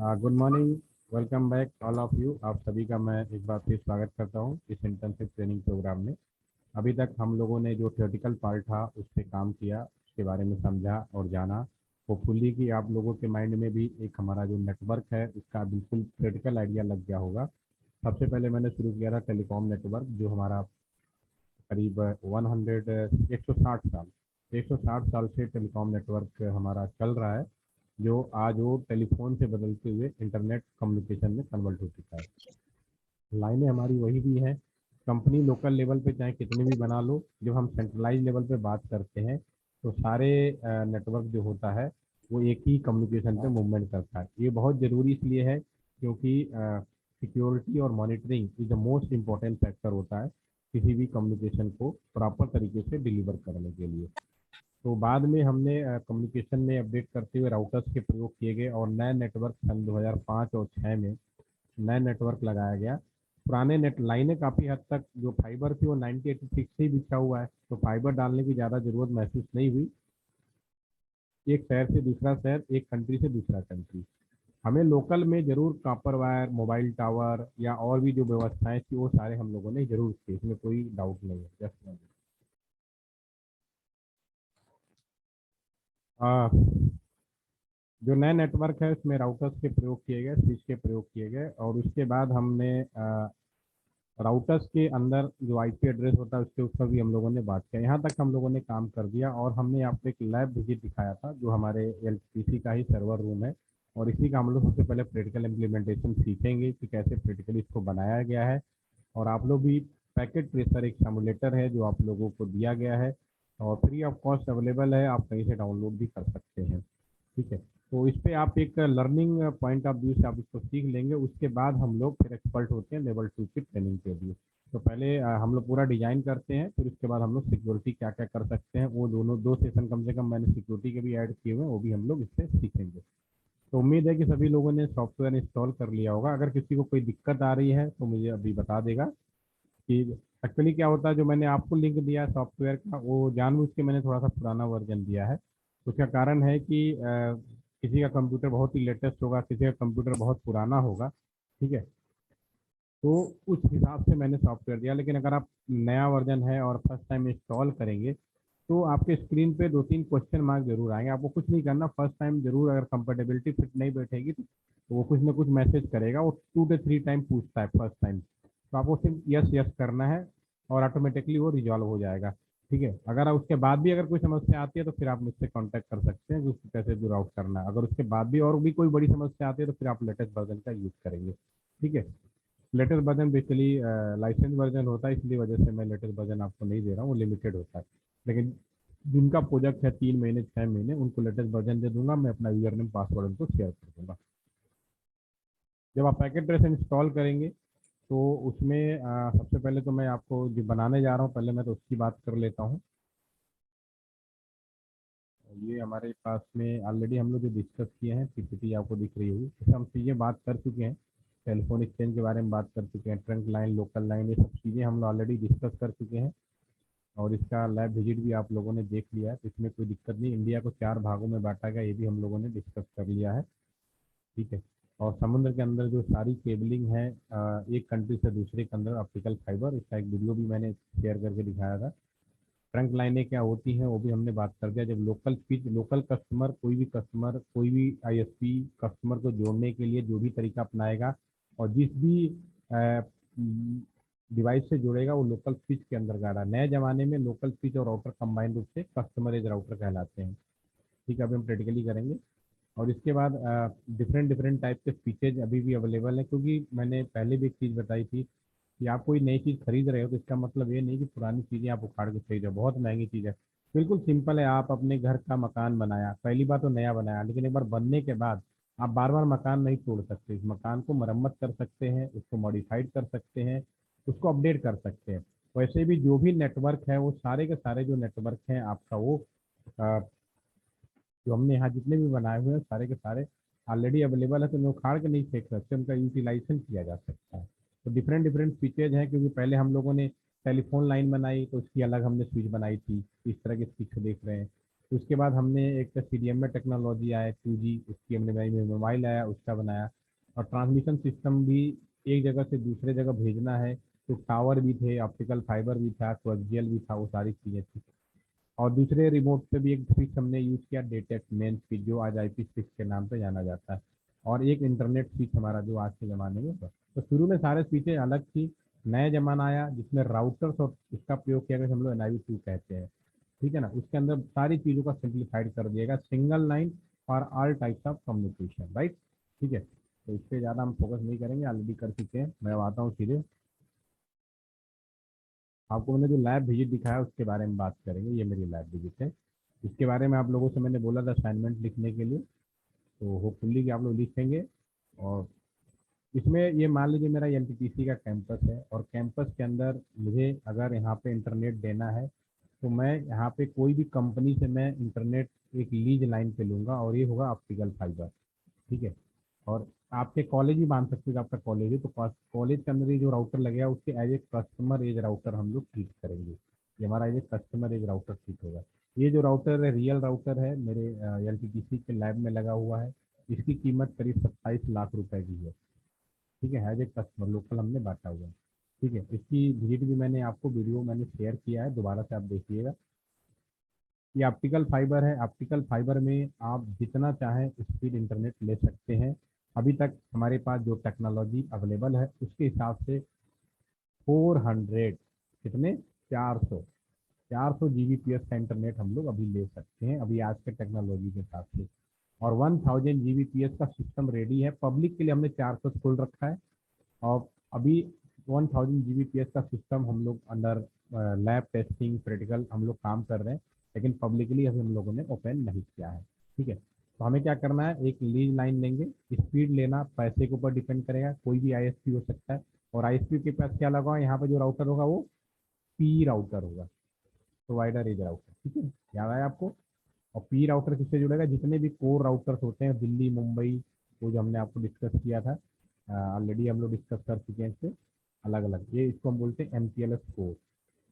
Good morning. Welcome back all of you. आप सभी का मैं एक बार फिर स्वागत करता हूँ इस इंटर्नशिप ट्रेनिंग प्रोग्राम में। अभी तक हम लोगों ने जो थियोरेटिकल पार्ट था उस पर काम किया, उसके बारे में समझा और जाना। होपफुली कि आप लोगों के माइंड में भी एक हमारा जो नेटवर्क है उसका बिल्कुल थियोरेटिकल आइडिया लग गया होगा। सबसे पहले मैंने शुरू किया था टेलीकॉम नेटवर्क, जो हमारा करीब 160 साल से टेलीकॉम नेटवर्क हमारा चल रहा है, जो आज वो टेलीफोन से बदलते हुए इंटरनेट कम्युनिकेशन में कन्वर्ट हो चुका है। लाइनें हमारी वही भी हैं। कंपनी लोकल लेवल पे चाहे कितने भी बना लो, जब हम सेंट्रलाइज लेवल पे बात करते हैं तो सारे नेटवर्क जो होता है वो एक ही कम्युनिकेशन पे मूवमेंट करता है। ये बहुत ज़रूरी इसलिए है क्योंकि सिक्योरिटी और monitoring is the most important factor होता है किसी भी कम्युनिकेशन को प्रॉपर तरीके से डिलीवर करने के लिए। तो बाद में हमने कम्युनिकेशन में अपडेट करते हुए राउटर्स के प्रयोग किए गए और नए नेटवर्क सन 2005 और 6 में नया नेटवर्क लगाया गया। पुराने नेट लाइनें काफ़ी हद तक जो फाइबर थी वो 1986 से ही बिछा हुआ है, तो फाइबर डालने की ज़्यादा ज़रूरत महसूस नहीं हुई। एक शहर से दूसरा शहर, एक कंट्री से दूसरा कंट्री, हमें लोकल में जरूर कॉपर वायर, मोबाइल टावर या और भी जो व्यवस्थाएं थी वो सारे हम लोगों ने जरूर किए, इसमें कोई डाउट नहीं है। जस्ट जो नया नेटवर्क है उसमें राउटर्स के प्रयोग किए गए, स्विच के प्रयोग किए गए और उसके बाद हमने राउटर्स के अंदर जो आईपी एड्रेस होता है उसके ऊपर भी हम लोगों ने बात किया। यहाँ तक हम लोगों ने काम कर दिया और हमने आपको एक लैब विजिट दिखाया था जो हमारे एलटीसी का ही सर्वर रूम है। और इसी का हम लोग सबसे पहले प्रैक्टिकल इम्प्लीमेंटेशन सीखेंगे कि कैसे प्रैक्टिकली इसको बनाया गया है। और आप लोग भी पैकेट ट्रेसर एक सिमुलेटर है जो आप लोगों को दिया गया है और फ्री ऑफ कॉस्ट अवेलेबल है, आप कहीं से डाउनलोड भी कर सकते हैं। ठीक है, तो इस पे आप एक लर्निंग पॉइंट ऑफ व्यू से आप इसको सीख लेंगे। उसके बाद हम लोग फिर एक्सपर्ट होते हैं लेवल 2 की ट्रेनिंग के लिए। तो पहले हम लोग पूरा डिजाइन करते हैं, फिर उसके बाद हम लोग सिक्योरिटी क्या क्या कर सकते हैं वो दोनों दो सेशन कम से कम मैंने सिक्योरिटी के भी ऐड किए हुए हैं, वो भी हम लोग इससे सीखेंगे। तो उम्मीद है कि सभी लोगों ने सॉफ्टवेयर इंस्टॉल कर लिया होगा। अगर किसी को कोई दिक्कत आ रही है तो मुझे अभी बता देगा कि एक्चुअली क्या होता है। जो मैंने आपको लिंक दिया है सॉफ्टवेयर का, वो जानबूझ के मैंने थोड़ा सा पुराना वर्जन दिया है। उसका कारण है कि किसी का कंप्यूटर बहुत ही लेटेस्ट होगा, किसी का कंप्यूटर बहुत पुराना होगा। ठीक है, तो उस हिसाब से मैंने सॉफ्टवेयर दिया। लेकिन अगर आप नया वर्जन है और फर्स्ट टाइम इंस्टॉल करेंगे तो आपके स्क्रीन पे दो तीन क्वेश्चन मार्क जरूर आएंगे। आपको कुछ नहीं करना, फर्स्ट टाइम जरूर, अगर कंपेटेबिलिटी फिट नहीं बैठेगी तो वो कुछ ना कुछ मैसेज करेगा। वो 2 से 3 टाइम पूछता है फर्स्ट टाइम, तो आपको सिर्फ यस यस करना है और ऑटोमेटिकली वो रिजॉल्व हो जाएगा। ठीक है, अगर उसके बाद भी अगर कोई समस्या आती है तो फिर आप मुझसे कांटेक्ट कर सकते हैं कि उसको कैसे दूर आउट करना है। अगर उसके बाद भी और भी कोई बड़ी समस्या आती है तो फिर आप लेटेस्ट वर्जन का यूज़ करेंगे। ठीक है, latest version basically license version होता है, इसलिए वजह से मैं लेटेस्ट वर्जन आपको नहीं दे रहा हूँ, वो लिमिटेड होता है। लेकिन जिनका प्रोजेक्ट है 3 महीने 6 महीने, उनको लेटेस्ट वर्जन दे दूंगा। मैं अपना यूजर नेम पासवर्ड उनको शेयर कर दूंगा। जब आप पैकेट ट्रेस इंस्टॉल करेंगे तो उसमें सबसे पहले तो मैं आपको जो बनाने जा रहा हूँ पहले मैं तो उसकी बात कर लेता हूँ। ये हमारे पास में ऑलरेडी हम लोग जो डिस्कस किए हैं, पीपीटी आपको दिख रही होगी, इसमें हम चीज़ें बात कर चुके हैं। टेलीफोन एक्सचेंज के बारे में बात कर चुके हैं, ट्रंक लाइन, लोकल लाइन, ये सब चीज़ें हम लोग ऑलरेडी डिस्कस कर चुके हैं। और इसका लैब विजिट भी आप लोगों ने देख लिया है, तो इसमें कोई दिक्कत नहीं। इंडिया को 4 भागों में बांटा गया, ये भी हम लोगों ने डिस्कस कर लिया है। ठीक है, और समुद्र के अंदर जो सारी केबलिंग है एक कंट्री से दूसरे के अंदर ऑप्टिकल फाइबर, इसका एक वीडियो भी मैंने शेयर करके दिखाया था। ट्रंक लाइनें क्या होती हैं वो भी हमने बात कर दिया। जब लोकल स्पीच, लोकल कस्टमर कोई भी आईएसपी कस्टमर को जोड़ने के लिए जो भी तरीका अपनाएगा और जिस भी डिवाइस से जुड़ेगा वो लोकल स्विच के अंदर गाड़ा। नए जमाने में लोकल स्विच और राउटर कंबाइंड रूप से कस्टमर एज राउटर कहलाते हैं। ठीक है, अभी हम प्रैक्टिकली करेंगे। और इसके बाद डिफरेंट डिफरेंट टाइप के फीचर्स अभी भी अवेलेबल हैं, क्योंकि मैंने पहले भी एक चीज़ बताई थी कि आप कोई नई चीज़ खरीद रहे हो तो इसका मतलब ये नहीं कि पुरानी चीज़ें आप उखाड़ के फेंक दो, बहुत महंगी चीज़ है। बिल्कुल सिंपल है, आप अपने घर का मकान बनाया, पहली बार तो नया बनाया, लेकिन एक बार बनने के बाद आप बार बार मकान नहीं तोड़ सकते। इस मकान को मरम्मत कर सकते हैं, उसको मॉडिफाइड कर सकते हैं, उसको अपडेट कर सकते हैं। वैसे भी जो भी नेटवर्क है वो सारे के सारे जो नेटवर्क हैं आपका वो अ, जो हमने यहाँ जितने भी बनाए हुए हैं सारे के सारे ऑलरेडी अवेलेबल है, तो उन्हें उखाड़ के नहीं फेंक सकते, उनका यूटिलाइजेशन किया जा सकता है। तो डिफरेंट डिफरेंट फीचर्स हैं, क्योंकि पहले हम लोगों ने टेलीफोन लाइन बनाई तो उसकी अलग हमने स्विच बनाई थी, इस तरह के स्विच देख रहे हैं। उसके बाद हमने एक CDMA टेक्नोलॉजी आया 2G, उसकी हमने बनाई, मोबाइल आया उसका बनाया। और ट्रांसमिशन सिस्टम भी एक जगह से दूसरे जगह भेजना है तो टावर भी थे, ऑप्टिकल फाइबर भी था, कोएक्सियल भी था, वो सारी चीज़ें थी। और दूसरे रिमोट पे भी एक स्विच हमने यूज़ किया, डेटेक मेन स्विच, जो आज IP स्विच के नाम पे जाना जाता है। और एक इंटरनेट स्विच हमारा जो आज के ज़माने में था। तो शुरू में सारे स्विचें अलग थी। नया जमाना आया जिसमें राउटर्स और इसका प्रयोग किया गया, हम लोग NIV2 कहते हैं। ठीक है ना, उसके अंदर सारी चीज़ों का सिंप्लीफाइड कर दिएगा, single line for all types of communication, right. ठीक है, तो इस पर ज़्यादा हम फोकस नहीं करेंगे, ऑलरेडी कर चुके हैं। मैं अब आता हूँ सीधे, आपको मैंने जो लैब विजिट दिखाया उसके बारे में बात करेंगे। ये मेरी लैब विजिट है, इसके बारे में आप लोगों से मैंने बोला था असाइनमेंट लिखने के लिए, तो होपफुली कि आप लोग लिखेंगे। और इसमें ये मान लीजिए मेरा NTPC का कैंपस है, और कैंपस के अंदर मुझे अगर यहाँ पे इंटरनेट देना है तो मैं यहाँ पे कोई भी कंपनी से मैं इंटरनेट एक लीज लाइन पे लूँगा, और ये होगा ऑप्टिकल फाइबर। ठीक है, और आपके कॉलेज ही मान सकते हो कि आपका कॉलेज है तो कॉलेज के अंदर ये जो राउटर लगेगा उसके as a customer as router हम लोग ट्रीट करेंगे। ये हमारा as a customer as router treat होगा। ये जो राउटर है रियल राउटर है, मेरे LTPC के लैब में लगा हुआ है। इसकी कीमत करीब 27 लाख रुपए की है। ठीक है, एज ए कस्टमर लोकल हमने बांटा हुआ है। ठीक है, इसकी विजिट भी मैंने आपको वीडियो मैंने शेयर किया है, दोबारा से आप देखिएगा। ये ऑप्टिकल फाइबर है, ऑप्टिकल फाइबर में आप जितना चाहें स्पीड इंटरनेट ले सकते हैं। अभी तक हमारे पास जो टेक्नोलॉजी अवेलेबल है उसके हिसाब से 400, कितने, 400 400 Gbps का इंटरनेट हम लोग अभी ले सकते हैं, अभी आज के टेक्नोलॉजी के हिसाब से। और 1000 Gbps का सिस्टम रेडी है, पब्लिक के लिए हमने 400 खोल रखा है। और अभी 1000 Gbps का सिस्टम हम लोग अंडर लैब टेस्टिंग प्रैक्टिकल हम लोग काम कर रहे हैं, लेकिन पब्लिकली अभी हम लोगों ने ओपन नहीं किया है। ठीक है, तो हमें क्या करना है, एक लीज लाइन लेंगे। स्पीड लेना पैसे के ऊपर डिपेंड करेगा, कोई भी ISP हो सकता है। और ISP के पास क्या लगा हुआ है, यहाँ पे जो राउटर होगा वो P राउटर होगा, प्रोवाइडर एज राउटर। ठीक है, याद आया आपको। और P राउटर किससे जुड़ेगा, जितने भी कोर राउटर्स होते हैं दिल्ली मुंबई, वो जो हमने आपको डिस्कस किया था, ऑलरेडी हम लोग डिस्कस कर चुके हैं इससे अलग अलग। ये इसको हम बोलते हैं MPLS कोर,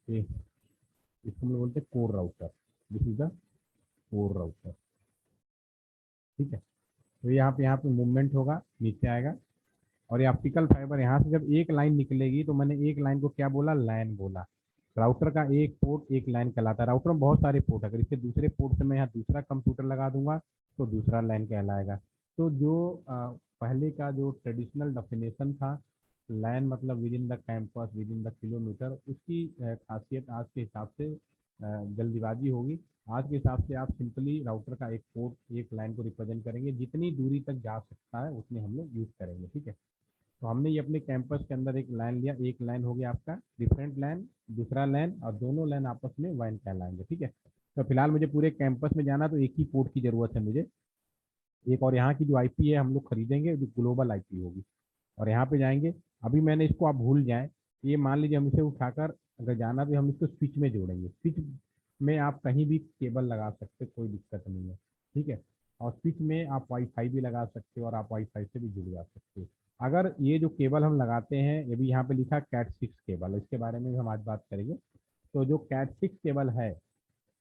ये इसको हम लोग बोलते हैं core router. This is the core router. ठीक है, तो यहाँ पे मूवमेंट होगा, नीचे आएगा। और ये ऑप्टिकल फाइबर यहाँ से जब एक लाइन निकलेगी, तो मैंने एक लाइन को क्या बोला, लैन बोला। राउटर का एक पोर्ट एक लाइन कहलाता है। राउटर में बहुत सारे पोर्ट, अगर इसके दूसरे पोर्ट से मैं यहाँ दूसरा कंप्यूटर लगा दूंगा तो दूसरा लाइन कहलाएगा। तो जो पहले का जो ट्रेडिशनल डेफिनेशन था, लैन मतलब with in the campus with in the kilometre, उसकी खासियत आज के हिसाब से जल्दीबाजी होगी। आज के हिसाब से आप सिंपली राउटर का एक पोर्ट एक लाइन को रिप्रेजेंट करेंगे, जितनी दूरी तक जा सकता है उतनी हम लोग यूज़ करेंगे। ठीक है, तो हमने ये अपने कैंपस के अंदर एक लाइन लिया, एक लाइन हो गया आपका डिफरेंट लाइन, दूसरा लाइन, और दोनों लाइन आपस में वाइन कहलाएंगे। ठीक है, तो फिलहाल मुझे पूरे कैंपस में जाना, तो एक ही पोर्ट की ज़रूरत है मुझे एक। और यहाँ की जो IP है हम लोग खरीदेंगे, जो ग्लोबल IP होगी, और यहाँ पे जाएंगे। अभी मैंने इसको आप भूल जाएं, ये मान लीजिए हम इसे उठाकर अगर जाना तो हम इसको स्विच में जोड़ेंगे। स्विच में आप कहीं भी केबल लगा सकते, कोई दिक्कत नहीं है। ठीक है, और स्विच में आप वाईफाई भी लगा सकते हो, और आप वाईफाई से भी जुड़ जा सकते हो। अगर ये जो केबल हम लगाते हैं, ये भी यहाँ पे लिखा Cat6 केबल, इसके बारे में भी हम आज बात करेंगे। तो जो Cat6 केबल है,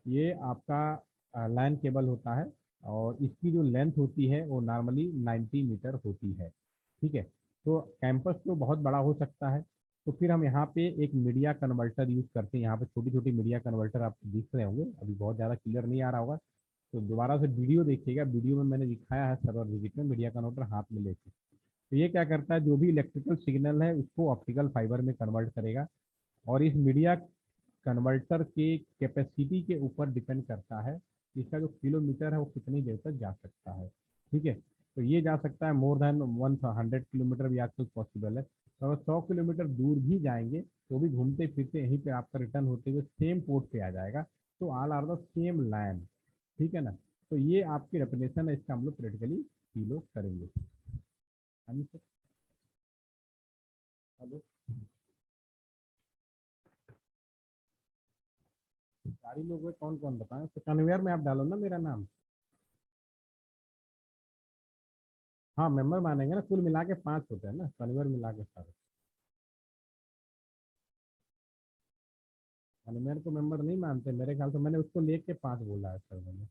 ये आपका लैन केबल होता है, और इसकी जो लेंथ होती है वो नॉर्मली 90 मीटर होती है। ठीक है, तो कैंपस तो बहुत बड़ा हो सकता है, तो फिर हम यहाँ पे एक मीडिया कन्वर्टर यूज़ करते हैं। यहाँ पे छोटी छोटी मीडिया कन्वर्टर आपको दिख रहे होंगे, अभी बहुत ज़्यादा क्लियर नहीं आ रहा होगा, तो दोबारा से वीडियो देखिएगा। वीडियो में मैंने दिखाया है सर्वर विजिट में मीडिया कन्वर्टर हाथ में लेके। तो ये क्या करता है, जो भी इलेक्ट्रिकल सिग्नल है उसको ऑप्टिकल फाइबर में कन्वर्ट करेगा। और इस मीडिया कन्वर्टर के कैपेसिटी के ऊपर डिपेंड करता है कि इसका जो किलोमीटर है वो कितनी देर तक जा सकता है। ठीक है, तो ये जा सकता है मोर देन 100 किलोमीटर भी आजकल पॉसिबल है। तो अगर 100 किलोमीटर दूर भी जाएंगे तो भी घूमते फिरते यहीं पे आपका रिटर्न होते हुए सेम पोर्ट पे आ जाएगा। तो all are the same line. ठीक है ना, तो ये आपकी रेपुटेशन है, इसका हम लोग प्रैक्टिकली फीलो करेंगे। हाँ जी सर, हेलो, सारी लोग हैं, कौन कौन बताएं, तो कन्वेयर में आप डालो ना मेरा नाम। हाँ, मेंबर मानेंगे ना, कुल मिला के 5 होते हैं ना, कन्वेयर मिला के सारे। यानी मेरे को मेंबर नहीं मानते, मेरे ख्याल से मैंने उसको लेके 5 बोला है सर मैंने।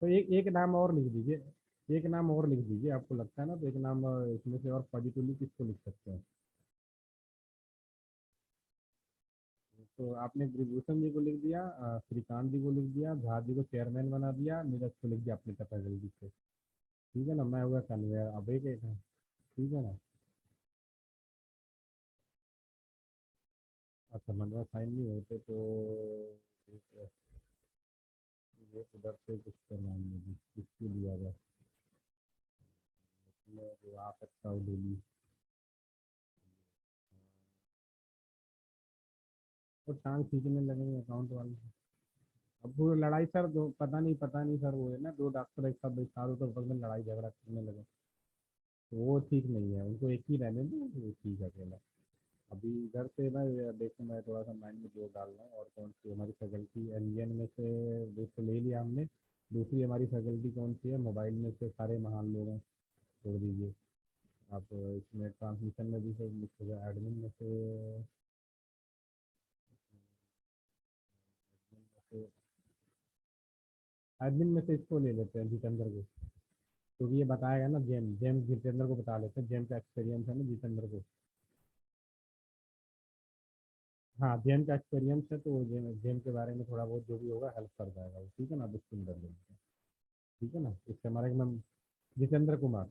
तो एक नाम और लिख दीजिए, एक नाम और लिख दीजिए, आपको लगता है ना, तो एक नाम इसमें से और पॉजिटिवली किसको लिख सकते हैं? तो आपने ब्रिजभूषण जी को लिख दिया, श्रीकांत जी को लिख दिया, झा जी को चेयरमैन बना दिया, नीरज को लिख दिया अपनी कथा जल्दी से। ठीक है ना, मैं हुआ कन्वेयर, अब एक है, ठीक है ना। अच्छा मनवा साइन नहीं होते तो एक- ये उधर से कुछ करना नहीं, किसके लिया जाए, मैं जो आ सकता हूँ डेली। तो टांग खींचने लगेंगे अकाउंट वाले। अब वो लड़ाई सर, दो पता नहीं सर, वो है ना, दो डॉक्टर एक साथ बैठा दो तो बस में लड़ाई झगड़ा करने लगे, तो वो ठीक नहीं है, उनको एक ही रहने दो, वो ठीक है अकेला। अभी इधर से ना ये देखो, मैं थोड़ा सा माइंड में जोर डाल रहा हूँ, और कौन सी हमारी फैकल्टी एनजीएन में से एक तो ले लिया हमने, दूसरी हमारी फैकल्टी कौन सी है, मोबाइल में से सारे महान लोग हैं, छोड़ दीजिए आप। इसमें ट्रांसमिशन में भी से लिखोगे, एडमिन में से एडमिन में से इसको ले लेते हैं जितेंद्र को, क्योंकि ये बताएगा ना, जेम्स जितेंद्र को बता लेते हैं, जेम का एक्सपीरियंस है ना जितेंद्र को। हाँ जेम का एक्सपीरियंस है, तो वो जेम के बारे में थोड़ा बहुत जो भी होगा हेल्प कर जाएगा वो, ठीक है ना, अब इसको कर लेंगे। ठीक है ना, इससे हमारे नाम जितेंद्र कुमार,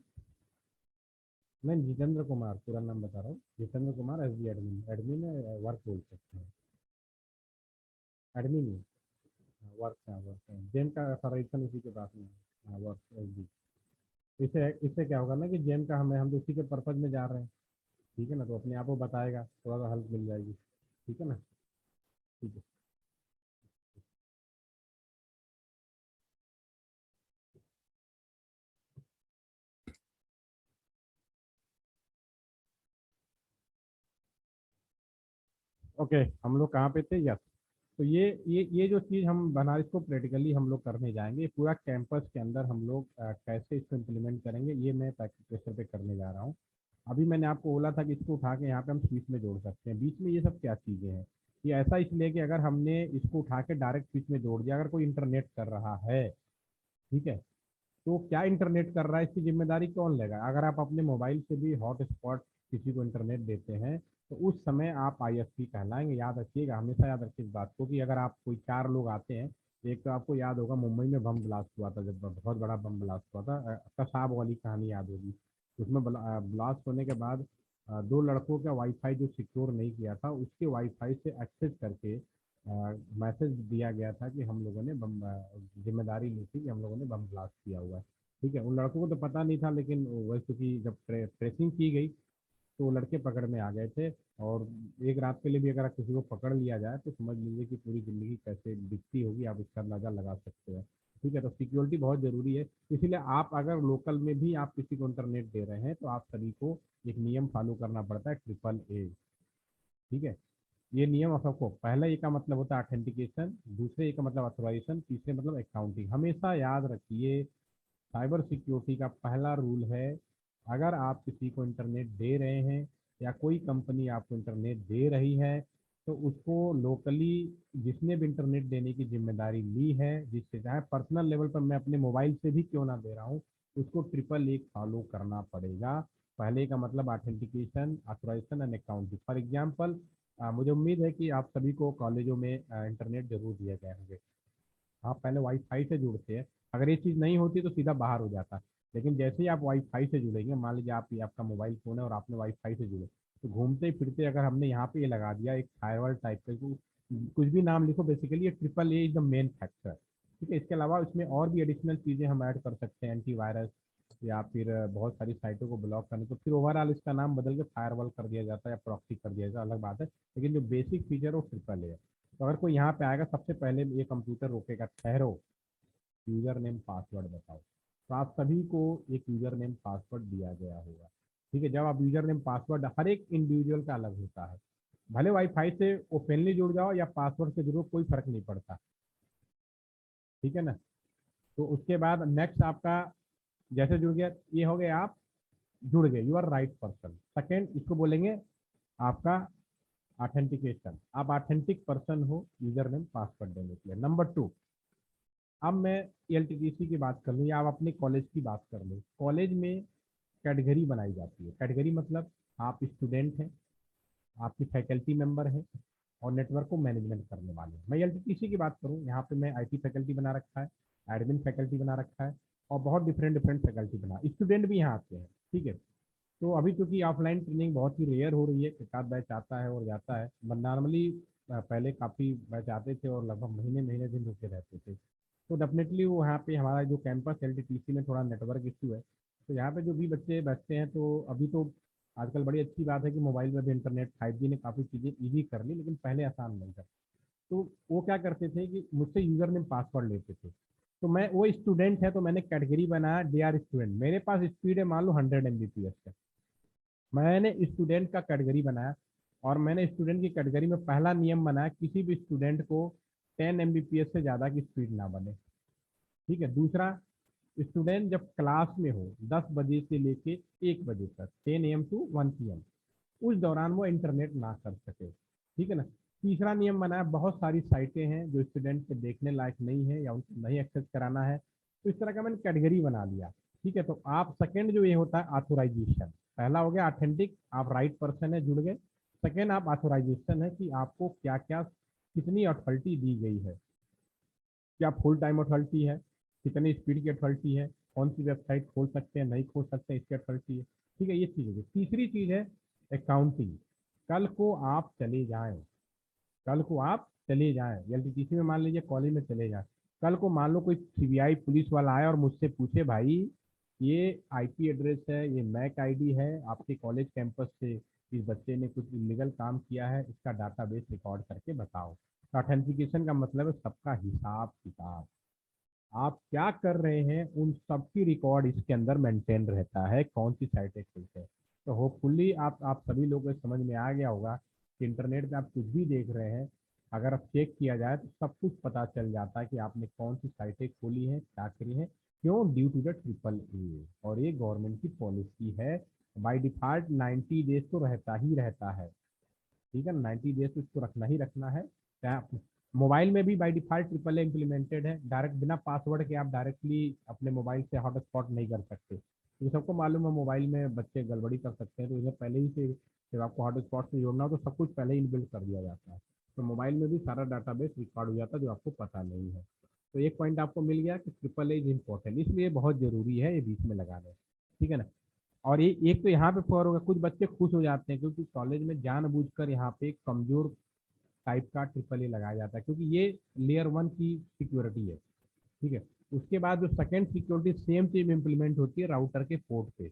नहीं जितेंद्र कुमार पूरा नाम बता रहा हूँ, Jitendra Kumar S D admin, admin work बोल सकते हैं, एडमिन वर्क है, वर्क है, जेम का फॉर्मेशन उसी के पास में है, हाँ वर्क एस डी। इससे इससे क्या होगा ना कि जेम का हम तो उसी के पर्पज में जा रहे हैं, ठीक है ना, तो अपने आप वो बताएगा, थोड़ा सा हेल्प मिल जाएगी। ठीक है ना, ठीक है। ओके, हम लोग कहाँ पे थे, यस। तो ये जो चीज़ हम बना, इसको प्रैक्टिकली हम लोग करने जाएंगे, पूरा कैंपस के अंदर हम लोग कैसे इसको इम्प्लीमेंट करेंगे, ये मैं प्रैक्टिस प्रेशर पे करने जा रहा हूँ। अभी मैंने आपको बोला था कि इसको उठा के यहाँ पे हम स्विच में जोड़ सकते हैं, बीच में ये सब क्या चीज़ें हैं। ये ऐसा इसलिए कि अगर हमने इसको उठा के डायरेक्ट स्विच में जोड़ दिया, अगर कोई इंटरनेट कर रहा है, ठीक है, तो क्या इंटरनेट कर रहा है इसकी जिम्मेदारी कौन लेगा? अगर आप अपने मोबाइल से भी हॉटस्पॉट किसी को इंटरनेट देते हैं, तो उस समय आप आईएसपी कहलाएंगे, याद रखिएगा, हमेशा याद रखिए इस बात को, कि अगर आप कोई 4 लोग आते हैं, एक तो आपको याद होगा मुंबई में बम ब्लास्ट हुआ था, जब बहुत बड़ा बम ब्लास्ट हुआ था, कसाब वाली कहानी याद होगी। उसमें ब्लास्ट होने के बाद 2 लड़कों का वाईफाई जो सिक्योर नहीं किया था, उसके वाईफाई से एक्सेस करके मैसेज दिया गया था कि हम लोगों ने बम जिम्मेदारी ली थी कि हम लोगों ने बम ब्लास्ट किया हुआ है। ठीक है, उन लड़कों को तो पता नहीं था, लेकिन वह चूंकि जब ट्रेसिंग की गई, तो वो लड़के पकड़ में आ गए थे। और एक रात के लिए भी अगर किसी को पकड़ लिया जाए, तो समझ लीजिए कि पूरी ज़िंदगी कैसे बीतती होगी, आप इसका अंदाज़ा लगा सकते हैं। ठीक है, तो सिक्योरिटी बहुत ज़रूरी है। इसीलिए आप अगर लोकल में भी आप किसी को इंटरनेट दे रहे हैं, तो आप सभी को एक नियम फॉलो करना पड़ता है, ट्रिपल ए। ठीक है, ये नियम सबको, पहला ए का मतलब होता है ऑथेंटिकेशन, दूसरे ए का मतलब अथोराइजेशन, तीसरे मतलब अकाउंटिंग। हमेशा याद रखिए, साइबर सिक्योरिटी का पहला रूल है, अगर आप किसी को इंटरनेट दे रहे हैं, या कोई कंपनी आपको इंटरनेट दे रही है, तो उसको लोकली जिसने भी इंटरनेट देने की जिम्मेदारी ली है, जिससे चाहे पर्सनल लेवल पर मैं अपने मोबाइल से भी क्यों ना दे रहा हूँ, उसको ट्रिपल एक फॉलो करना पड़ेगा। पहले का मतलब authentication, authorization and accounting. For example, मुझे उम्मीद है कि आप सभी को कॉलेजों में इंटरनेट जरूर दिए गए होंगे। आप पहले वाईफाई से जुड़ते हैं, अगर ये चीज़ नहीं होती तो सीधा बाहर हो जाता। लेकिन जैसे ही आप वाईफाई से जुड़ेंगे, मान लीजिए आप, ये आपका मोबाइल फ़ोन है और आपने वाईफाई से जुड़े, तो घूमते फिरते अगर हमने यहाँ पे ये लगा दिया एक फायरवॉल टाइप का, कुछ भी नाम लिखो, बेसिकली ये triple A is the main factor. ठीक है, इसके अलावा इसमें और भी एडिशनल चीज़ें हम ऐड कर सकते हैं, एंटीवायरस, या फिर बहुत सारी साइटों को ब्लॉक करने, तो फिर ओवरऑल इसका नाम बदल के फायरवॉल कर दिया जाता है या प्रॉक्सी कर दिया जाता है, अलग बात है। लेकिन जो बेसिक फीचर वो ट्रिपल ए है। तो अगर कोई यहाँ पे आएगा, सबसे पहले ये कंप्यूटर रोकेगा, ठहरो, यूजर नेम पासवर्ड बताओ। तो आप सभी को एक यूजर नेम पासवर्ड दिया गया होगा। ठीक है, जब आप यूजर नेम पासवर्ड, हर एक इंडिविजुअल का अलग होता है, भले वाईफाई से ओपनली जुड़ जाओ या पासवर्ड से जुड़ो, कोई फर्क नहीं पड़ता। ठीक है ना, तो उसके बाद नेक्स्ट आपका, जैसे जुड़ गया, ये हो गए आप जुड़ गए, you are right person. Second, इसको बोलेंगे आपका ऑथेंटिकेशन, आप ऑथेंटिक पर्सन हो यूजर नेम पासवर्ड देने के लिए। नंबर 2, अब मैं एलटीटीसी की बात कर लूँ या आप अपने कॉलेज की बात कर लूँ। कॉलेज में कैटेगरी बनाई जाती है। कैटेगरी मतलब आप स्टूडेंट हैं, आपकी फैकल्टी मेंबर है और नेटवर्क को मैनेजमेंट करने वाले हैं। मैं एलटीटीसी की बात करूँ, यहाँ पे मैं आईटी फैकल्टी बना रखा है, एडमिन फैकल्टी बना रखा है और बहुत डिफरेंट डिफरेंट फैकल्टी बना, स्टूडेंट भी यहाँ आते हैं। ठीक है, तो अभी चूंकि ऑफलाइन ट्रेनिंग बहुत ही रेयर हो रही है, एक आध बैच आता है और जाता है, नॉर्मली पहले काफ़ी बैच आते थे और लगभग महीने महीने दिन रुके रहते थे। तो डेफिनेटली वो यहाँ पे हमारा जो कैंपस एलटीटीसी में थोड़ा नेटवर्क इशू है, तो यहाँ पे जो भी बच्चे बैठते हैं, तो अभी तो आजकल बड़ी अच्छी बात है कि मोबाइल में भी इंटरनेट 5G ने काफ़ी चीज़ें ईजी कर ली, लेकिन पहले आसान नहीं था। तो वो क्या करते थे कि मुझसे यूज़र नेम पासवर्ड लेते थे। तो मैं, वो स्टूडेंट है तो मैंने कैटेगरी बनाया डे आर स्टूडेंट, मेरे पास स्पीड है मान लो 100 Mbps का, मैंने स्टूडेंट का कैटेगरी बनाया और मैंने स्टूडेंट की कैटेगरी में पहला नियम बनाया, किसी भी स्टूडेंट को 10 Mbps से ज़्यादा की स्पीड ना बने। ठीक है, दूसरा, स्टूडेंट जब क्लास में हो 10 बजे से लेके 1 बजे तक, 10 AM to 1 PM, उस दौरान वो इंटरनेट ना कर सके। ठीक है ना। तीसरा नियम बनाया, बहुत सारी साइटें हैं जो स्टूडेंट के देखने लायक नहीं है या उनको नहीं एक्सेस कराना है, तो इस तरह का मैंने कैटेगरी बना लिया। ठीक है, तो आप सेकंड जो ये होता है ऑथोराइजेशन, पहला हो गया ऑथेंटिक, आप राइट पर्सन है, जुड़ गए। सेकेंड आप ऑथोराइजेशन है कि आपको क्या क्या कितनी अथॉरिटी दी गई है, क्या फुल टाइम अथॉरिटी है, कितनी स्पीड की अथॉरिटी है, कौन सी वेबसाइट खोल सकते हैं नहीं खोल सकते हैं, इसकी अथॉरिटी है। ठीक है, ये चीज़ होगी। तीसरी चीज़ है अकाउंटिंग। कल को आप चले जाएं, कल को आप चले जाएं एलटीटीसी में, मान लीजिए कॉलेज में चले जाएं, कल को मान लो कोई सीबीआई पुलिस वाला आए और मुझसे पूछे भाई ये आईपी एड्रेस है, ये मैक आईडी है, आपके कॉलेज कैंपस से इस बच्चे ने कुछ इलीगल काम किया है, इसका डाटाबेस रिकॉर्ड करके बताओ। तो ऑथेंटिकेशन का मतलब है सबका हिसाब किताब, आप क्या कर रहे हैं उन सब की रिकॉर्ड इसके अंदर मेंटेन रहता है, कौन सी साइटें खुलते हैं। तो होपफुली आप सभी लोगों को समझ में आ गया होगा कि इंटरनेट पे आप कुछ भी देख रहे हैं, अगर आप चेक किया जाए तो सब कुछ पता चल जाता है कि आपने कौन सी साइटें खोली हैं, क्या करी हैं, क्यों, due to the triple A, और ये गवर्नमेंट की पॉलिसी है। बाई डिफॉल्ट 90 डेज तो रहता ही रहता है। ठीक है, 90 डेज तो इसको रखना ही रखना है। चाहे मोबाइल में भी by default triple A implemented है, डायरेक्ट बिना पासवर्ड के आप डायरेक्टली अपने मोबाइल से हॉटस्पॉट नहीं कर सकते, तो सबको मालूम है मोबाइल में बच्चे गड़बड़ी कर सकते हैं, तो इन्हें पहले ही से जब आपको हॉटस्पॉट से जोड़ना हो तो सब कुछ पहले ही इनबिल्ट कर दिया जाता है, तो मोबाइल में भी सारा डाटाबेस रिकॉर्ड हो जाता है जो आपको पता नहीं है। तो एक पॉइंट आपको मिल गया कि ट्रिपल ए इज इम्पोर्टेंट, इसलिए बहुत जरूरी है ये बीच में लगाना। ठीक है ना। और ये एक तो यहाँ पे फॉर होगा, कुछ बच्चे खुश हो जाते हैं क्योंकि कॉलेज में जानबूझकर यहाँ पे कमजोर टाइप का ट्रिपल ए लगाया जाता है, क्योंकि ये लेयर 1 की सिक्योरिटी है। ठीक है, उसके बाद जो सेकेंड सिक्योरिटी सेम चीज इम्प्लीमेंट होती है राउटर के पोर्ट पे।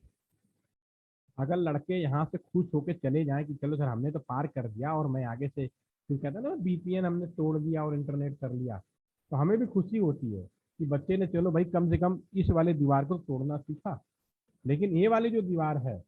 अगर लड़के यहाँ से खुश होकर चले जाएं कि चलो सर हमने तो पार कर दिया और मैं आगे से, फिर कहता है ना बीपीएन हमने तोड़ दिया और इंटरनेट कर लिया, तो हमें भी खुशी होती है कि बच्चे ने चलो भाई कम से कम इस वाले दीवार को तोड़ना सीखा। लेकिन ये वाली जो दीवार है,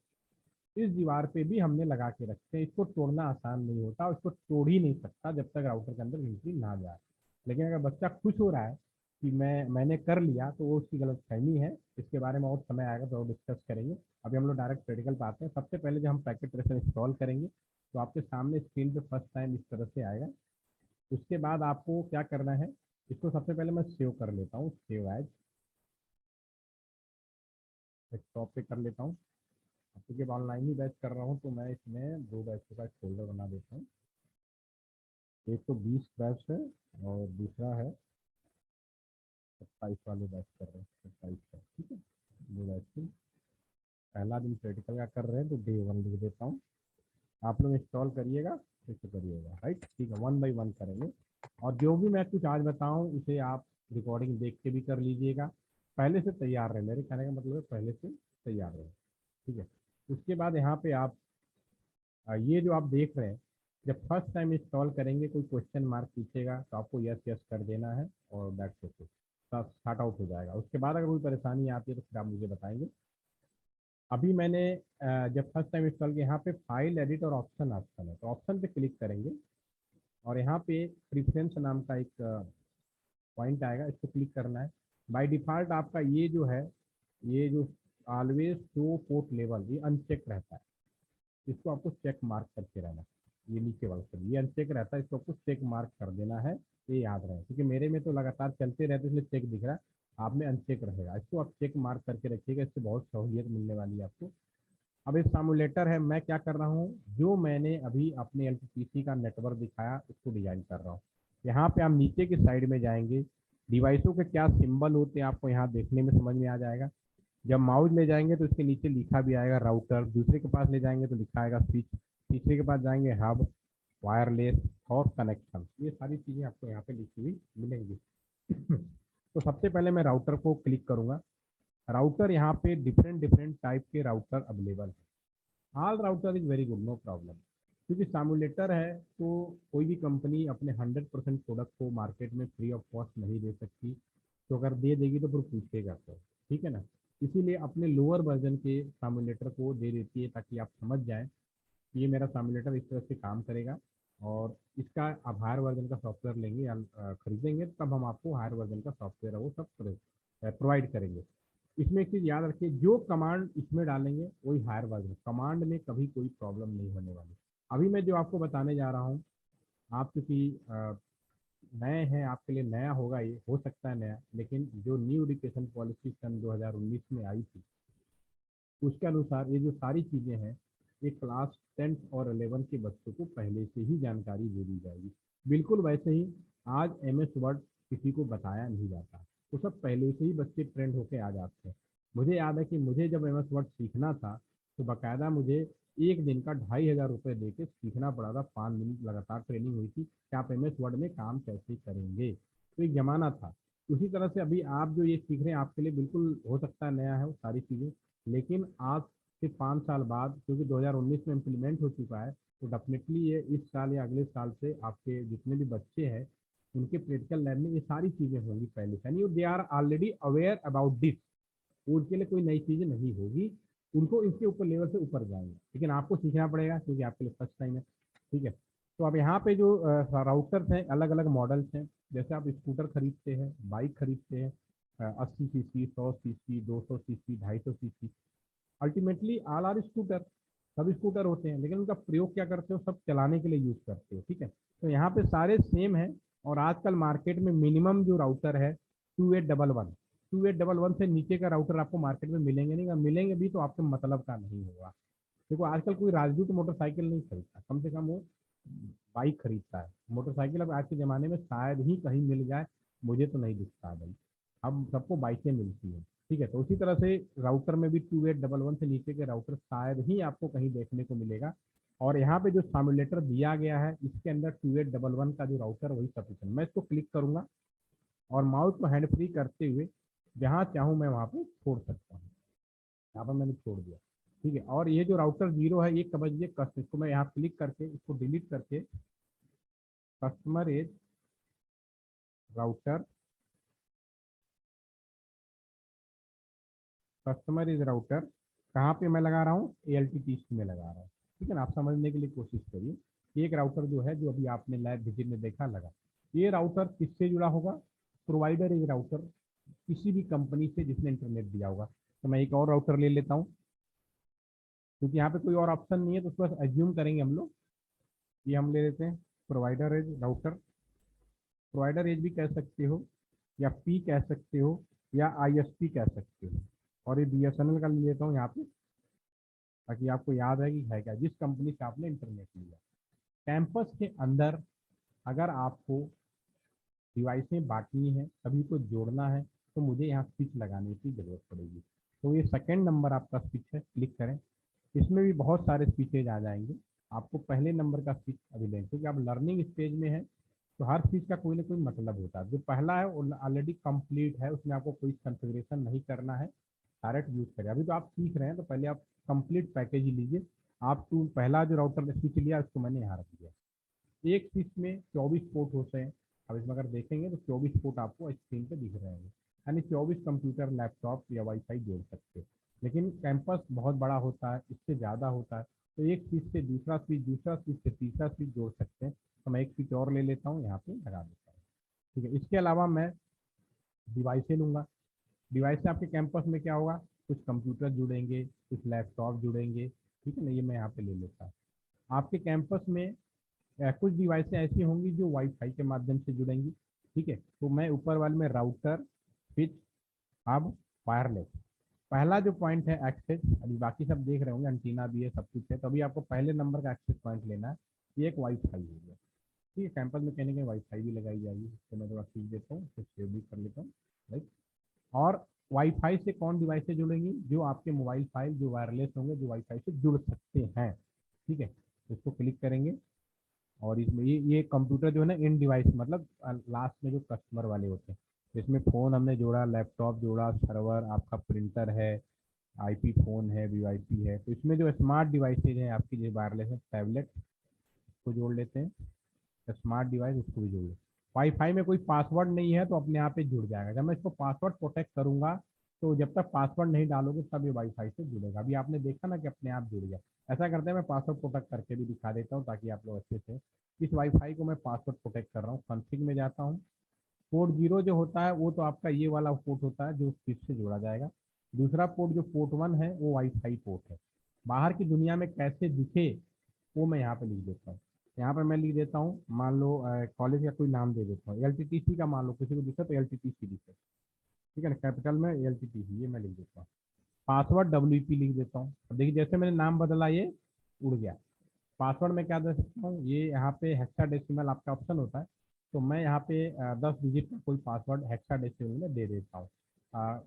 इस दीवार पे भी हमने लगा के रखे हैं, इसको तोड़ना आसान नहीं होता, इसको तोड़ ही नहीं सकता जब तक राउटर के अंदर हिस्ट्री ना जाए। लेकिन अगर बच्चा खुश हो रहा है कि मैंने कर लिया, तो वो उसकी गलतफहमी है। इसके बारे में और समय आएगा तो और डिस्कस करेंगे। अभी हम लोग डायरेक्ट प्रैक्टिकल पे आते हैं। सबसे पहले जब हम पैकेट ट्रेसर इंस्टॉल करेंगे तो आपके सामने स्क्रीन पे फर्स्ट टाइम इस तरह से आएगा। उसके बाद आपको क्या करना है, इसको सबसे पहले मैं सेव कर लेता हूँ, सेव एज डेस्कटॉप पे कर लेता हूँ। क्योंकि ऑनलाइन ही बैच कर रहा हूँ तो मैं इसमें 2 बैचों का फोल्डर बना देता हूँ। एक तो 20 बैच है और दूसरा है 27 वाले बैच कर रहे हैं, 27 का। ठीक है, 2 बैच की पहला दिन प्रैक्टिकल का कर रहे हैं तो डे 1 लिख देता हूँ। आप लोग इंस्टॉल करिएगा, फिर से करिएगा, राइट। ठीक है, 1 बाई 1 करेंगे और जो भी मैं कुछ आज बताऊँ उसे आप रिकॉर्डिंग देख के भी कर लीजिएगा। पहले से तैयार रहे, मेरे कहने का मतलब है पहले से तैयार रहे। ठीक है, उसके बाद यहाँ पे आप ये जो आप देख रहे हैं, जब फर्स्ट टाइम इंस्टॉल करेंगे कोई क्वेश्चन मार्क पूछेगा तो आपको यस यस कर देना है और दैट्स ओके, स्टार्ट आउट हो जाएगा। उसके बाद अगर कोई परेशानी आती है तो फिर आप मुझे बताएंगे। अभी मैंने जब फर्स्ट टाइम इंस्टॉल किया, यहाँ पे फाइल एडिट और ऑप्शन है, तो ऑप्शन पे क्लिक करेंगे और यहाँ पे प्रिफरेंस नाम का एक पॉइंट आएगा, इसको क्लिक करना है। बाय डिफ़ॉल्ट आपका ये जो है, ये जो ऑलवेज शो पोर्ट लेवल, ये अनचेक रहता है, इसको आपको चेक मार्क करके रहना। ये नीचे वाला सब ये अनचेक रहता है, इसको आपको चेक मार्क कर देना है, ये याद रहे, क्योंकि मेरे में तो लगातार चलते रहते इसलिए चेक दिख रहा है, आप में अनचेक रहेगा, इसको आप चेक मार्क करके रखिएगा, इससे बहुत सहूलियत मिलने वाली है आपको। अब एक सामुलेटर है, मैं क्या कर रहा हूँ, जो मैंने अभी अपने एलटीपीसी का नेटवर्क दिखाया उसको डिजाइन कर रहा हूँ। यहाँ पे आप नीचे की साइड में जाएंगे, डिवाइसों के क्या सिंबल होते हैं आपको यहाँ देखने में समझ में आ जाएगा। जब माउस ले जाएंगे तो इसके नीचे लिखा भी आएगा राउटर, दूसरे के पास ले जाएंगे तो लिखा आएगा स्विच, तीसरे के पास जाएंगे हब, वायरलेस और कनेक्शन, ये सारी चीज़ें आपको यहाँ पे लिखी हुई मिलेंगी। तो सबसे पहले मैं राउटर को क्लिक करूंगा। राउटर यहाँ पे डिफरेंट डिफरेंट टाइप के राउटर अवेलेबल है। All router is very good, no problem, क्योंकि सामुलेटर है तो कोई भी कंपनी अपने 100% प्रोडक्ट को मार्केट में फ्री ऑफ कॉस्ट नहीं दे सकती, तो अगर दे देगी तो फिर पूछेगा तो, ठीक है ना। इसीलिए अपने लोअर वर्जन के सामुलेटर को दे देती है ताकि आप समझ जाएं कि ये मेरा सामुलेटर इस तरह से काम करेगा, और इसका आप हायर वर्जन का सॉफ्टवेयर लेंगे या खरीदेंगे तब हम आपको हायर वर्जन का सॉफ्टवेयर वो सब प्रोवाइड करेंगे। इसमें एक चीज़ याद रखिए, जो कमांड इसमें डालेंगे वही हायर वर्जन, कमांड में कभी कोई प्रॉब्लम नहीं होने वाली। अभी मैं जो आपको बताने जा रहा हूँ, आप क्योंकि नए हैं, आपके लिए नया होगा, ये हो सकता है नया, लेकिन जो न्यू एजुकेशन पॉलिसी सन 2019 में आई थी उसके अनुसार ये जो सारी चीज़ें हैं ये क्लास 10th और 11 के बच्चों को पहले से ही जानकारी दे दी जाएगी। बिल्कुल वैसे ही आज एमएस वर्ड किसी को बताया नहीं जाता, तो सब पहले से ही बच्चे ट्रेंड होके आ जाते हैं। मुझे याद है कि मुझे जब एमएस वर्ड सीखना था तो बाकायदा मुझे एक दिन का 2,500 रुपये दे के सीखना पड़ा था, 5 दिन लगातार ट्रेनिंग हुई थी कि आप एमएस वर्ड में काम कैसे करेंगे, तो एक ज़माना था। उसी तरह से अभी आप जो ये सीख रहे हैं आपके लिए बिल्कुल हो सकता है नया है वो सारी चीज़ें, लेकिन आज से 5 साल बाद क्योंकि 2019 में इम्प्लीमेंट हो चुका है, तो डेफिनेटली ये इस साल या अगले साल से आपके जितने भी बच्चे हैं उनके प्रैक्टिकल लैब में ये सारी चीज़ें होंगी पहले से, यानी they are already aware about this, उनके लिए कोई नई चीज़ नहीं होगी, उनको इसके ऊपर लेवल से ऊपर जाएंगे, लेकिन आपको सीखना पड़ेगा क्योंकि आपके लिए फर्स्ट टाइम है, ठीक है। तो अब यहाँ पे जो राउटर्स हैं अलग अलग मॉडल्स हैं, जैसे आप स्कूटर खरीदते हैं, बाइक खरीदते हैं, 80 CC, 100 CC, 200 CC, 250 CC, ultimately all are scooter, सब स्कूटर होते हैं, लेकिन उनका प्रयोग क्या करते हो, सब चलाने के लिए यूज करते हो, ठीक है। तो यहाँ पे सारे सेम है, और आजकल मार्केट में मिनिमम जो राउटर है 2811, 2811 से नीचे का राउटर आपको मार्केट में मिलेंगे नहीं, मिलेंगे भी तो आपके मतलब का नहीं होगा। देखो आजकल कोई राजदूत मोटरसाइकिल नहीं खरीदता, कम से कम वो बाइक खरीदता है, मोटरसाइकिल अब आज के ज़माने में शायद ही कहीं मिल जाए, मुझे तो नहीं दिखता है भाई, अब सबको बाइकें मिलती हैं, ठीक है। तो उसी तरह से राउटर में भी 2811 से नीचे के राउटर शायद ही आपको कहीं देखने को मिलेगा, और यहाँ पे जो सामुलेटर दिया गया है इसके अंदर 2811 का जो राउटर वही सफिशिएंट, मैं इसको क्लिक करूँगा और माउस को हैंड फ्री करते हुए जहाँ चाहूँ मैं वहाँ पे छोड़ सकता हूँ, यहाँ पर मैंने छोड़ दिया, ठीक है। और ये जो राउटर जीरो है ये समझिए कस्ट, इसको मैं यहाँ क्लिक करके इसको डिलीट करके customer as router, customer is router कहाँ पे मैं लगा रहा हूँ, ALTPC में लगा रहा हूँ, ठीक है ना। आप समझने के लिए कोशिश करिए कि एक राउटर जो है जो अभी आपने लैब विजिट में देखा लगा, ये राउटर किससे जुड़ा होगा, प्रोवाइडर इज राउटर, किसी भी कंपनी से जिसने इंटरनेट दिया होगा। तो मैं एक और राउटर ले लेता हूँ, क्योंकि यहाँ पे कोई और ऑप्शन नहीं है तो उसको बस एज्यूम करेंगे हम लोग, ये हम ले लेते हैं provider as router, provider as भी कह सकते हो या पी कह सकते हो या ISP कह सकते हो, और ये BSNL का ले लेता हूँ यहाँ पे ताकि आपको याद है कि है क्या, जिस कंपनी से आपने इंटरनेट लिया। कैंपस के अंदर अगर आपको डिवाइसें बांटनी है, सभी को जोड़ना है, तो मुझे यहाँ स्विच लगाने की ज़रूरत पड़ेगी। तो ये सेकंड नंबर आपका स्विच है, क्लिक करें, इसमें भी बहुत सारे स्विचेज आ जाएंगे, आपको पहले नंबर का स्विच अभी लें, क्योंकि आप लर्निंग स्टेज में है तो हर चीज़ का कोई ना कोई मतलब होता है। जो पहला है वो ऑलरेडी कंप्लीट है, उसमें आपको कोई कॉन्फ़िगरेशन नहीं करना है, डायरेक्ट यूज़ करें। अभी तो आप सीख रहे हैं तो पहले आप कंप्लीट पैकेज ही लीजिए। आप टू पहला जो राउटर ने स्विच लिया उसको मैंने यहाँ रख दिया। एक स्विच में 24 पोर्ट होते हैं, अब इसमें अगर देखेंगे तो 24 पोर्ट आपको स्क्रीन पे दिख रहे हैं, यानी 24 कंप्यूटर, लैपटॉप या वाईफाई जोड़ सकते हो। लेकिन कैंपस बहुत बड़ा होता है, इससे ज़्यादा होता है, तो एक स्विच से दूसरा स्विच, दूसरा स्विच से तीसरा स्विच जोड़ सकते हैं। तो मैं एक स्विच और ले लेता हूँ, यहाँ पे लगा देता हूँ, ठीक है। इसके अलावा मैं डिवाइसें लूँगा, डिवाइस से आपके कैंपस में क्या होगा, कुछ कंप्यूटर जुड़ेंगे, कुछ लैपटॉप जुड़ेंगे, ठीक है ना, ये मैं यहाँ पे ले लेता हूँ। आपके कैंपस में कुछ डिवाइसें ऐसी होंगी जो वाईफाई के माध्यम से जुड़ेंगी। ठीक है, तो मैं ऊपर वाले में राउटर, स्विच, हब, वायरलेस। पहला जो पॉइंट है एक्सेस, अभी बाकी सब देख रहे होंगे, एंटीना भी है, सब कुछ है, तो अभी आपको पहले नंबर का एक्सेस पॉइंट लेना है। ये एक वाईफाई हो गया। ठीक है, कैंपस में कहने के वाईफाई भी लगाई जाएगी, तो मैं थोड़ा खींच देता हूँ, तो सेव भी कर लेता हूँ। राइट। और वाईफाई से कौन डिवाइस से जुड़ेंगी? जो आपके मोबाइल फाइल जो वायरलेस होंगे, जो वाईफाई से जुड़ सकते हैं। ठीक है, तो इसको क्लिक करेंगे और इसमें ये कंप्यूटर जो है ना, इन डिवाइस मतलब लास्ट में जो कस्टमर वाले होते हैं, इसमें फ़ोन हमने जोड़ा, लैपटॉप जोड़ा, सर्वर, आपका प्रिंटर है, आईपी फ़ोन है, वीआईपी है। तो इसमें जो स्मार्ट डिवाइसेज हैं आपकी, जो वायरलेस है, टैबलेट को जोड़ लेते हैं, स्मार्ट डिवाइस इसको भी जोड़ लेते हैं। वाईफाई में कोई पासवर्ड नहीं है तो अपने आप ही जुड़ जाएगा। जब मैं इसको पासवर्ड प्रोटेक्ट करूंगा, तो जब तक पासवर्ड नहीं डालोगे तब ये वाईफाई से जुड़ेगा। अभी आपने देखा ना कि अपने आप जुड़ गया। ऐसा करते हैं, मैं पासवर्ड प्रोटेक्ट करके भी दिखा देता हूँ ताकि आप लोग अच्छे से। इस वाईफाई को मैं पासवर्ड प्रोटेक्ट कर रहा हूँ, कॉन्फ़िग में जाता हूँ। पोर्ट 0 जो होता है वो तो आपका ये वाला पोर्ट होता है जो स्विच से जोड़ा जाएगा। दूसरा पोर्ट जो पोर्ट 1 है वो वाईफाई पोर्ट है। बाहर की दुनिया में कैसे दिखे वो मैं यहाँ पे लिख देता हूँ। यहाँ पे मैं लिख देता हूँ, मान लो कॉलेज का कोई नाम दे देता हूँ, एल का मान लो, किसी को दिखे तो एल दिखे। ठीक है ना, कैपिटल में एल ये मैं लिख देता हूँ। पासवर्ड लिख देता हूँ। अब देखिए जैसे मैंने नाम बदला ये उड़ गया। पासवर्ड में क्या दे सकता हूँ, ये यहाँ पे हेक्साडेसिमल आपका ऑप्शन होता है, तो मैं यहाँ पे 10 डिजिट का कोई पासवर्ड हेक्साडेसिमल में दे देता हूँ।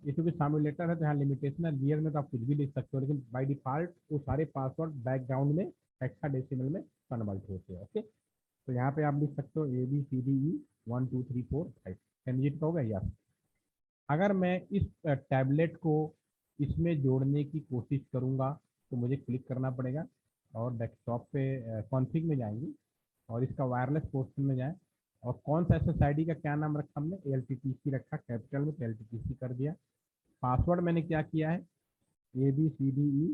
ये क्योंकि सामुलेटर है तो यहाँ लिमिटेशन है, रियल में तो आप कुछ भी लिख सकते हो, लेकिन बाय डिफॉल्ट वो सारे पासवर्ड बैकग्राउंड में हेक्साडेसिमल में कन्वर्ट होते हैं। ओके, तो यहाँ पे आप लिख सकते हो ABCDE 1 2 3 4 5। 10 डिजिट का होगा या। अगर मैं इस टैबलेट को इसमें जोड़ने की कोशिश करूँगा तो मुझे क्लिक करना पड़ेगा और डेस्कटॉप पे कॉन्फ़िग में जाएंगे और इसका वायरलेस पोर्शन में जाएं। और कौन सा SSID का क्या नाम रखा हमने, LTTC रखा, कैपिटल में, तो LTTC कर दिया। पासवर्ड मैंने क्या किया है, ABCDE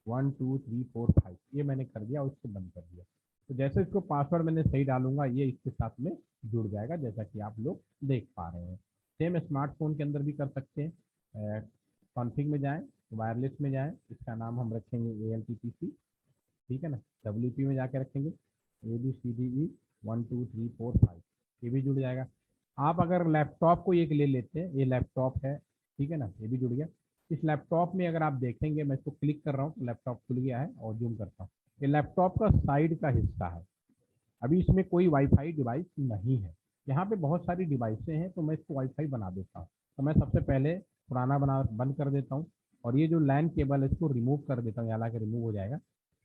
1 2 3 4 5, ये मैंने कर दिया और इसको बंद कर दिया। तो जैसे इसको पासवर्ड मैंने सही डालूंगा ये इसके साथ में जुड़ जाएगा, जैसा कि आप लोग देख पा रहे हैं। सेम स्मार्टफोन के अंदर भी कर सकते हैं। कॉन्फ़िग में जाएं, वायरलेस में जाएं, इसका नाम हम रखेंगे ALTTC। ठीक है ना, WP में जाके रखेंगे ABCDE 1 2 3 4 5, ये भी जुड़ जाएगा। आप अगर लैपटॉप को एक ले लेते हैं, ये लैपटॉप है, ठीक है ना, ये भी जुड़ गया। इस लैपटॉप में अगर आप देखेंगे, मैं इसको क्लिक कर रहा हूँ तो लैपटॉप खुल गया है और जूम करता हूँ, ये लैपटॉप का साइड का हिस्सा है। अभी इसमें कोई वाईफाई डिवाइस नहीं है। यहाँ पे बहुत सारी डिवाइसें हैं तो मैं इसको वाईफाई बना देता हूँ। तो मैं सबसे पहले पुराना बना बंद कर देता हूँ और ये जो लैन केबल है इसको रिमूव कर देता हूँ, हालांकि रिमूव हो जाएगा।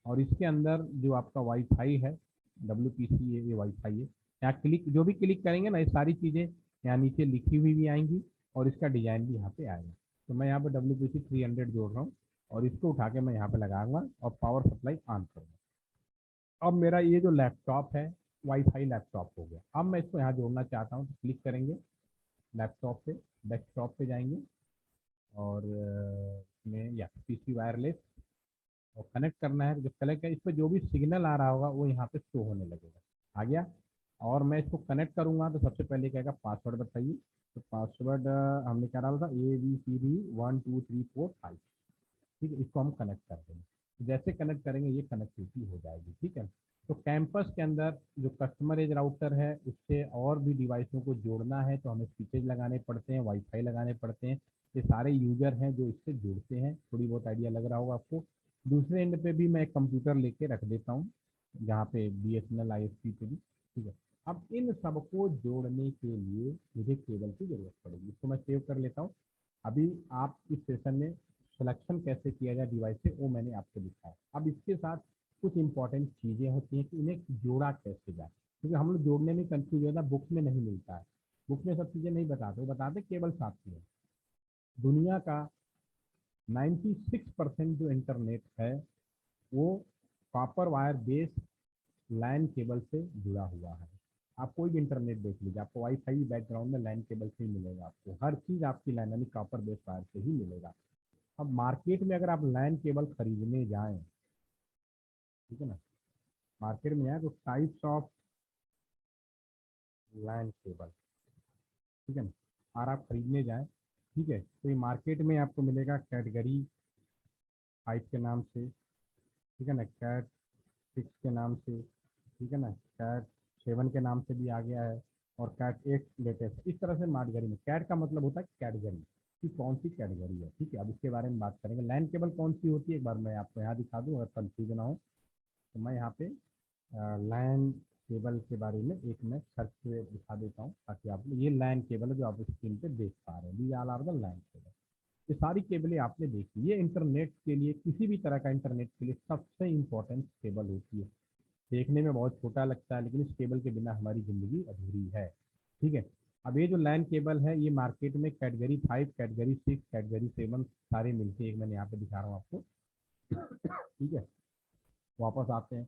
और इसके अंदर जो आपका वाईफाई है, WPC ये वाईफाई है। यहाँ क्लिक जो भी क्लिक करेंगे ना, ये सारी चीज़ें यहाँ नीचे लिखी हुई भी आएंगी और इसका डिजाइन भी यहाँ पे आएगा। तो मैं यहाँ पे WPC 300 जोड़ रहा हूँ और इसको उठा के मैं यहाँ पे लगाऊंगा और पावर सप्लाई ऑन करूँगा। अब मेरा ये जो लैपटॉप है वाईफाई लैपटॉप हो गया। अब मैं इसको यहाँ जोड़ना चाहता हूँ तो क्लिक करेंगे लैपटॉप पे, डेस्कटॉप पे जाएंगे और इसमें या PC वायरलेस और कनेक्ट करना है। तो जब कनेक्ट है, इस पर जो भी सिग्नल आ रहा होगा वो यहाँ पे शो होने लगेगा। आ गया। और मैं इसको कनेक्ट करूँगा तो सबसे पहले कहेगा पासवर्ड बताइए। तो पासवर्ड हमने क्या डाला था, ABCD 1 2 3 4 5। ठीक है, इसको हम कनेक्ट कर देंगे। जैसे कनेक्ट करेंगे ये कनेक्टिविटी हो जाएगी। ठीक है, तो कैंपस के अंदर जो कस्टमर एज राउटर है उससे और भी डिवाइसों को जोड़ना है तो हमें स्विचेज लगाने पड़ते हैं, वाईफाई लगाने पड़ते हैं। ये सारे यूजर हैं जो इससे जुड़ते हैं, थोड़ी बहुत आइडिया लग रहा होगा आपको। दूसरे एंड पे भी मैं एक कंप्यूटर लेके रख देता हूँ जहाँ पे BSNL ISP पे भी। ठीक है, अब इन सबको जोड़ने के लिए मुझे केबल की जरूरत पड़ेगी, इसको मैं सेव कर लेता हूँ। अभी आप इस सेशन में सिलेक्शन कैसे किया जाए डिवाइस से वो मैंने आपको दिखाया। अब इसके साथ कुछ इंपॉर्टेंट चीज़ें होती हैं कि इन्हें जोड़ा कैसे जाए, क्योंकि हम लोग जोड़ने में कंफ्यूज होता है, बुक में नहीं मिलता है। बुक में सब चीज़ें नहीं बताते, वो बताते केवल साथ में। दुनिया का 96% जो इंटरनेट है वो copper wire based LAN cable से जुड़ा हुआ है। आप कोई भी इंटरनेट देख लीजिए, आपको वाईफाई बैकग्राउंड में लैन केबल से ही मिलेगा, आपको हर चीज़ आपकी लैन यानी कॉपर बेस्ड वायर से ही मिलेगा। अब मार्केट में अगर आप लैन केबल खरीदने जाएं, ठीक है ना, मार्केट में जाए तो टाइप्स ऑफ लैन केबल, ठीक है ना, और आप खरीदने जाएं, ठीक है, तो ये मार्केट में आपको मिलेगा कैटेगरी 5 के नाम से, ठीक है ना, कैट 6 के नाम से, ठीक है ना, कैट 7 के नाम से भी आ गया है और कैट 8 लेटेस्ट। इस तरह से मार्गरी में कैट का मतलब होता है कैटेगरी कि कौन सी कैटेगरी है। ठीक है, अब इसके बारे में बात करेंगे। लैन केबल कौन सी होती है, एक बार मैं आपको यहाँ दिखा दूँ अगर कंफ्यूजन ना हो तो। मैं यहाँ पे लैन केबल के बारे में एक मैं सर्च पे दिखा देता हूँ ताकि आप, ये लैन केबल है जो आप स्क्रीन पे देख पा रहे हैं, the all are the LAN cable. ये सारी केबलें आपने देखी, ये इंटरनेट के लिए, किसी भी तरह का इंटरनेट के लिए सबसे इम्पोर्टेंट केबल होती है। देखने में बहुत छोटा लगता है लेकिन इस केबल के बिना हमारी ज़िंदगी अधूरी है। ठीक है, अब ये जो लैन केबल है ये मार्केट में कैटेगरी 5, कैटेगरी 6, कैटेगरी 7 सारे मिलते हैं। एक मैंने यहाँ पे दिखा रहा हूँ आपको। ठीक है, वापस आते हैं।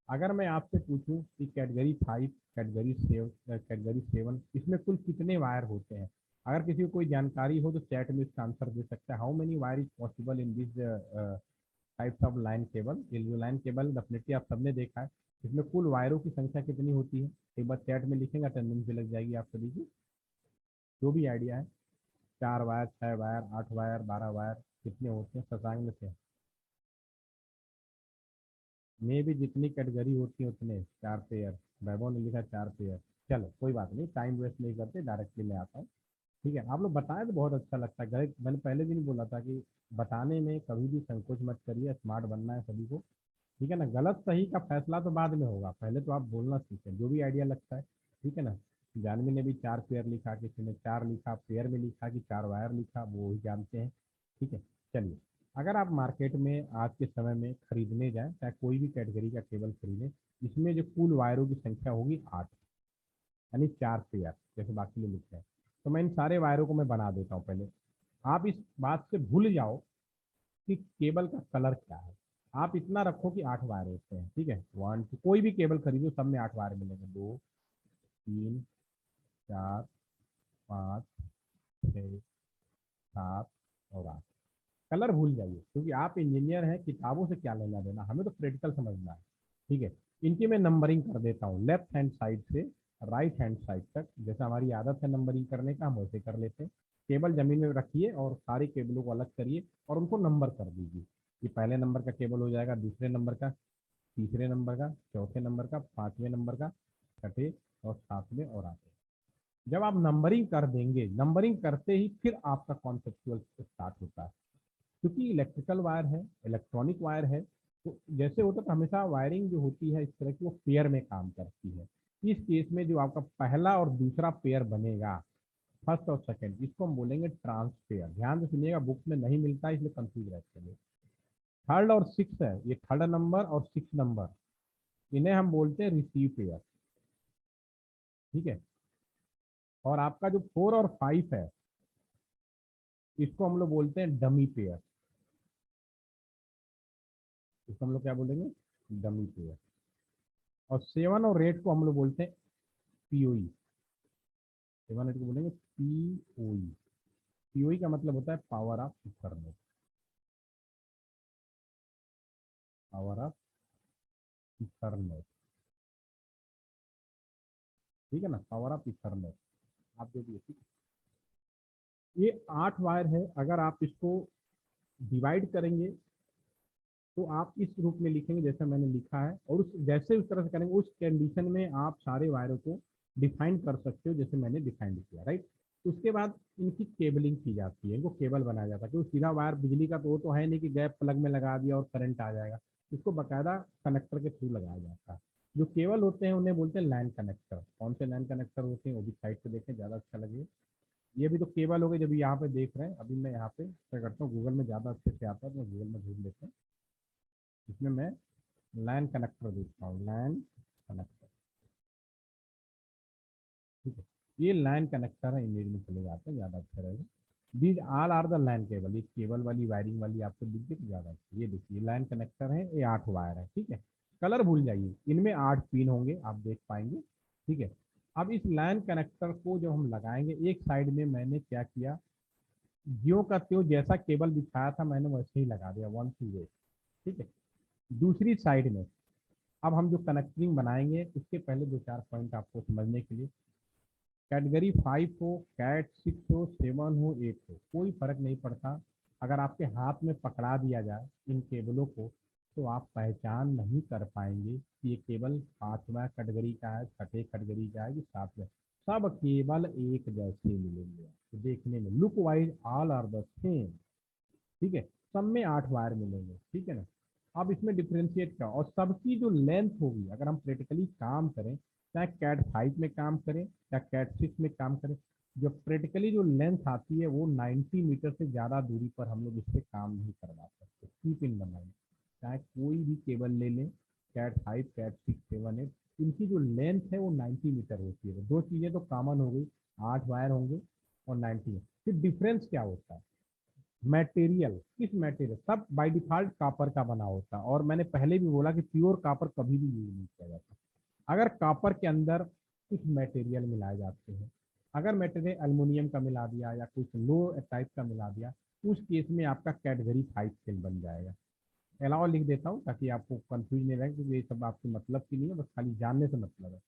अगर मैं आपसे पूछूं कि कैटेगरी 5, कैटेगरी 7 इसमें कुल कितने वायर होते हैं, अगर किसी को कोई जानकारी हो तो चैट में इसका आंसर दे सकता है। How many wire is possible in this types of line cable. ये जो लाइन केबल डेफिनेटली आप सबने देखा है, इसमें कुल वायरों की संख्या कितनी होती है, एक बार चैट में लिखेंगे, अटेंडेंस भी लग जाएगी आप सभी की। जो भी आइडिया है, 4 वायर, 6 वायर, 8 वायर, 12 वायर, कितने होते हैं शशांक में से? में भी जितनी कैटेगरी होती है उतने 4 पेयर। वैभव ने लिखा 4 पेयर। चलो कोई बात नहीं, टाइम वेस्ट नहीं करते, डायरेक्टली मैं आता हूँ। ठीक है, आप लोग बताएं तो बहुत अच्छा लगता है। मैंने पहले दिन बोला था कि बताने में कभी भी संकोच मत करिए, स्मार्ट बनना है सभी को। ठीक है ना, गलत सही का फैसला तो बाद में होगा, पहले तो आप बोलना सीखें जो भी आइडिया लगता है। ठीक है ना, जानवी ने भी 4 पेयर लिखा, किसी ने 4 लिखा, पेयर में लिखा कि 4 वायर लिखा, वो ही जानते हैं। ठीक है, चलिए। अगर आप मार्केट में आज के समय में खरीदने जाएं, चाहे कोई भी कैटेगरी का केबल खरीदें, इसमें जो कुल वायरों की संख्या होगी 8, यानी 4 पेयर जैसे बाकी लोग लिखते हैं। तो मैं इन सारे वायरों को मैं बना देता हूँ पहले। आप इस बात से भूल जाओ कि केबल का कलर क्या है, आप इतना रखो कि 8 वायर होते हैं। ठीक है, 1 2, कोई भी केबल खरीदो सब में 8 वायर मिलेंगे, 2 3 4 5 6 7 और 8। कलर भूल जाइए क्योंकि आप इंजीनियर हैं, किताबों से क्या लेना देना, हमें तो प्रैक्टिकल समझना है। ठीक है, इनकी मैं नंबरिंग कर देता हूँ लेफ्ट हैंड साइड से राइट हैंड साइड तक। जैसा हमारी आदत है नंबरिंग करने का, हम वैसे कर लेते हैं। केबल जमीन में रखिए और सारे केबलों को अलग करिए और उनको नंबर कर दीजिए। ये पहले नंबर का केबल हो जाएगा, दूसरे नंबर का, तीसरे नंबर का, चौथे नंबर का, पांचवें नंबर का, छठे और सातवें और आठवें। जब आप नंबरिंग कर देंगे, नंबरिंग करते ही फिर आपका कॉन्सेप्चुअल स्टार्ट होता है। क्योंकि इलेक्ट्रिकल वायर है, इलेक्ट्रॉनिक वायर है, तो जैसे होता है हमेशा वायरिंग जो होती है इस तरह की वो पेयर में काम करती है। इस केस में जो आपका पहला और दूसरा पेयर बनेगा, फर्स्ट और सेकंड, इसको हम बोलेंगे ट्रांसपेयर। ध्यान से सुनिएगा, बुक में नहीं मिलता है इसलिए कंफ्यूज रहते हैं। थर्ड और सिक्स है, ये थर्ड नंबर और सिक्स नंबर, इन्हें हम बोलते हैं रिसीव पेयर। ठीक है, और आपका जो 4 और 5 है इसको हम लोग बोलते हैं डमी पेयर। इसको हम लोग क्या बोलेंगे, डमी पेयर। और 7 और 8 को हम लोग बोलते हैं पीओई। 7 8 को बोलेंगे पीओई। पीओई का मतलब होता है power of Ethernet, power of Ethernet. ठीक है ना, पावर ऑफ इथरनेट आप जो भी है। ठीक है, ये 8 वायर है। अगर आप इसको डिवाइड करेंगे तो आप इस रूप में लिखेंगे जैसा मैंने लिखा है, और उस जैसे उस तरह से करेंगे उस कंडीशन में आप सारे वायरों को डिफाइन कर सकते हो जैसे मैंने डिफाइन किया, राइट। उसके बाद इनकी केबलिंग की जाती है, इनको केबल बनाया जाता है क्योंकि सीधा वायर बिजली का तो वो तो है नहीं कि गैप प्लग में लगा दिया और करंट आ जाएगा। इसको बाकायदा कनेक्टर के थ्रू लगाया जाता है। जो केबल होते हैं उन्हें बोलते हैं लैन कनेक्टर। कौन से लैन कनेक्टर होते हैं वो भी साइड पे देखें, ज़्यादा अच्छा लगेगा। ये भी तो केबल हो गए जब यहाँ पे देख रहे हैं। अभी मैं यहाँ पे क्या करता हूँ, गूगल में ज़्यादा अच्छे से आता है तो मैं गूगल में ढूंढ लेता हूँ। इसमें मैं लैन कनेक्टर देखता हूँ, लैन कनेक्टर। ठीक है, ये लैन कनेक्टर है, इमेज में चले जाते हैं, ज़्यादा अच्छा रहेगा। These all are the LAN cable. ये केबल वाली वायरिंग वाली आपको दिख गई तो ज़्यादा अच्छा। ये देखिए लैन कनेक्टर है, ये 8 वायर है। ठीक है, कलर भूल जाइए, इनमें 8 पिन होंगे, आप देख पाएंगे। ठीक है, अब इस लैन कनेक्टर को जब हम लगाएंगे, एक साइड में मैंने क्या किया, ज्यों का त्यों जैसा केबल दिखाया था मैंने वैसे ही लगा दिया, 1 2 8। ठीक है, दूसरी साइड में अब हम जो कनेक्टिंग बनाएंगे उसके पहले 2 4 पॉइंट आपको समझने के लिए। कैटेगरी 5 हो, कैट 6 हो, 7 हो, 8 हो, कोई फर्क नहीं पड़ता। अगर आपके हाथ में पकड़ा दिया जाए इन केबलों को तो आप पहचान नहीं कर पाएंगे कि ये केवल 5वां कैटेगरी का है, 6ठे कैटेगरी का है कि 7वें। सब केवल एक जैसे मिलेंगे, तो देखने में look wise all are the same. ठीक है, सब में 8 वायर मिलेंगे, ठीक है ना। अब इसमें डिफ्रेंशिएट क्या, और सबकी जो लेंथ होगी, अगर हम प्रैक्टिकली काम करें, चाहे कैट 5 में काम करें या कैट 6 में काम करें, जो प्रैक्टिकली जो लेंथ आती है वो 90 मीटर से ज़्यादा दूरी पर हम लोग इस पर काम नहीं करवा सकते। कीप इन द माइंड, चाहे कोई भी केबल ले लें, कैट 5, कैट 6, 7, 8, इनकी जो लेंथ है वो 90 मीटर होती है। दो चीज़ें तो कॉमन हो गई, 8 वायर होंगे और 90। फिर डिफरेंस क्या होता है, मटेरियल, किस मटेरियल, सब बाय डिफॉल्ट कॉपर का बना होता है। और मैंने पहले भी बोला कि प्योर कॉपर कभी भी यूज नहीं किया जाता। अगर कॉपर के अंदर कुछ मटेरियल मिलाए जाते हैं, अगर मटेरियल एल्युमिनियम का मिला दिया या कुछ लो टाइप का मिला दिया, उस केस में आपका कैटेगरी 5 सेल बन जाएगा। अलावा लिख देता हूँ ताकि आपको कंफ्यूज नहीं रहे, क्योंकि ये सब आपके मतलब की नहीं है, बस खाली जानने से मतलब है।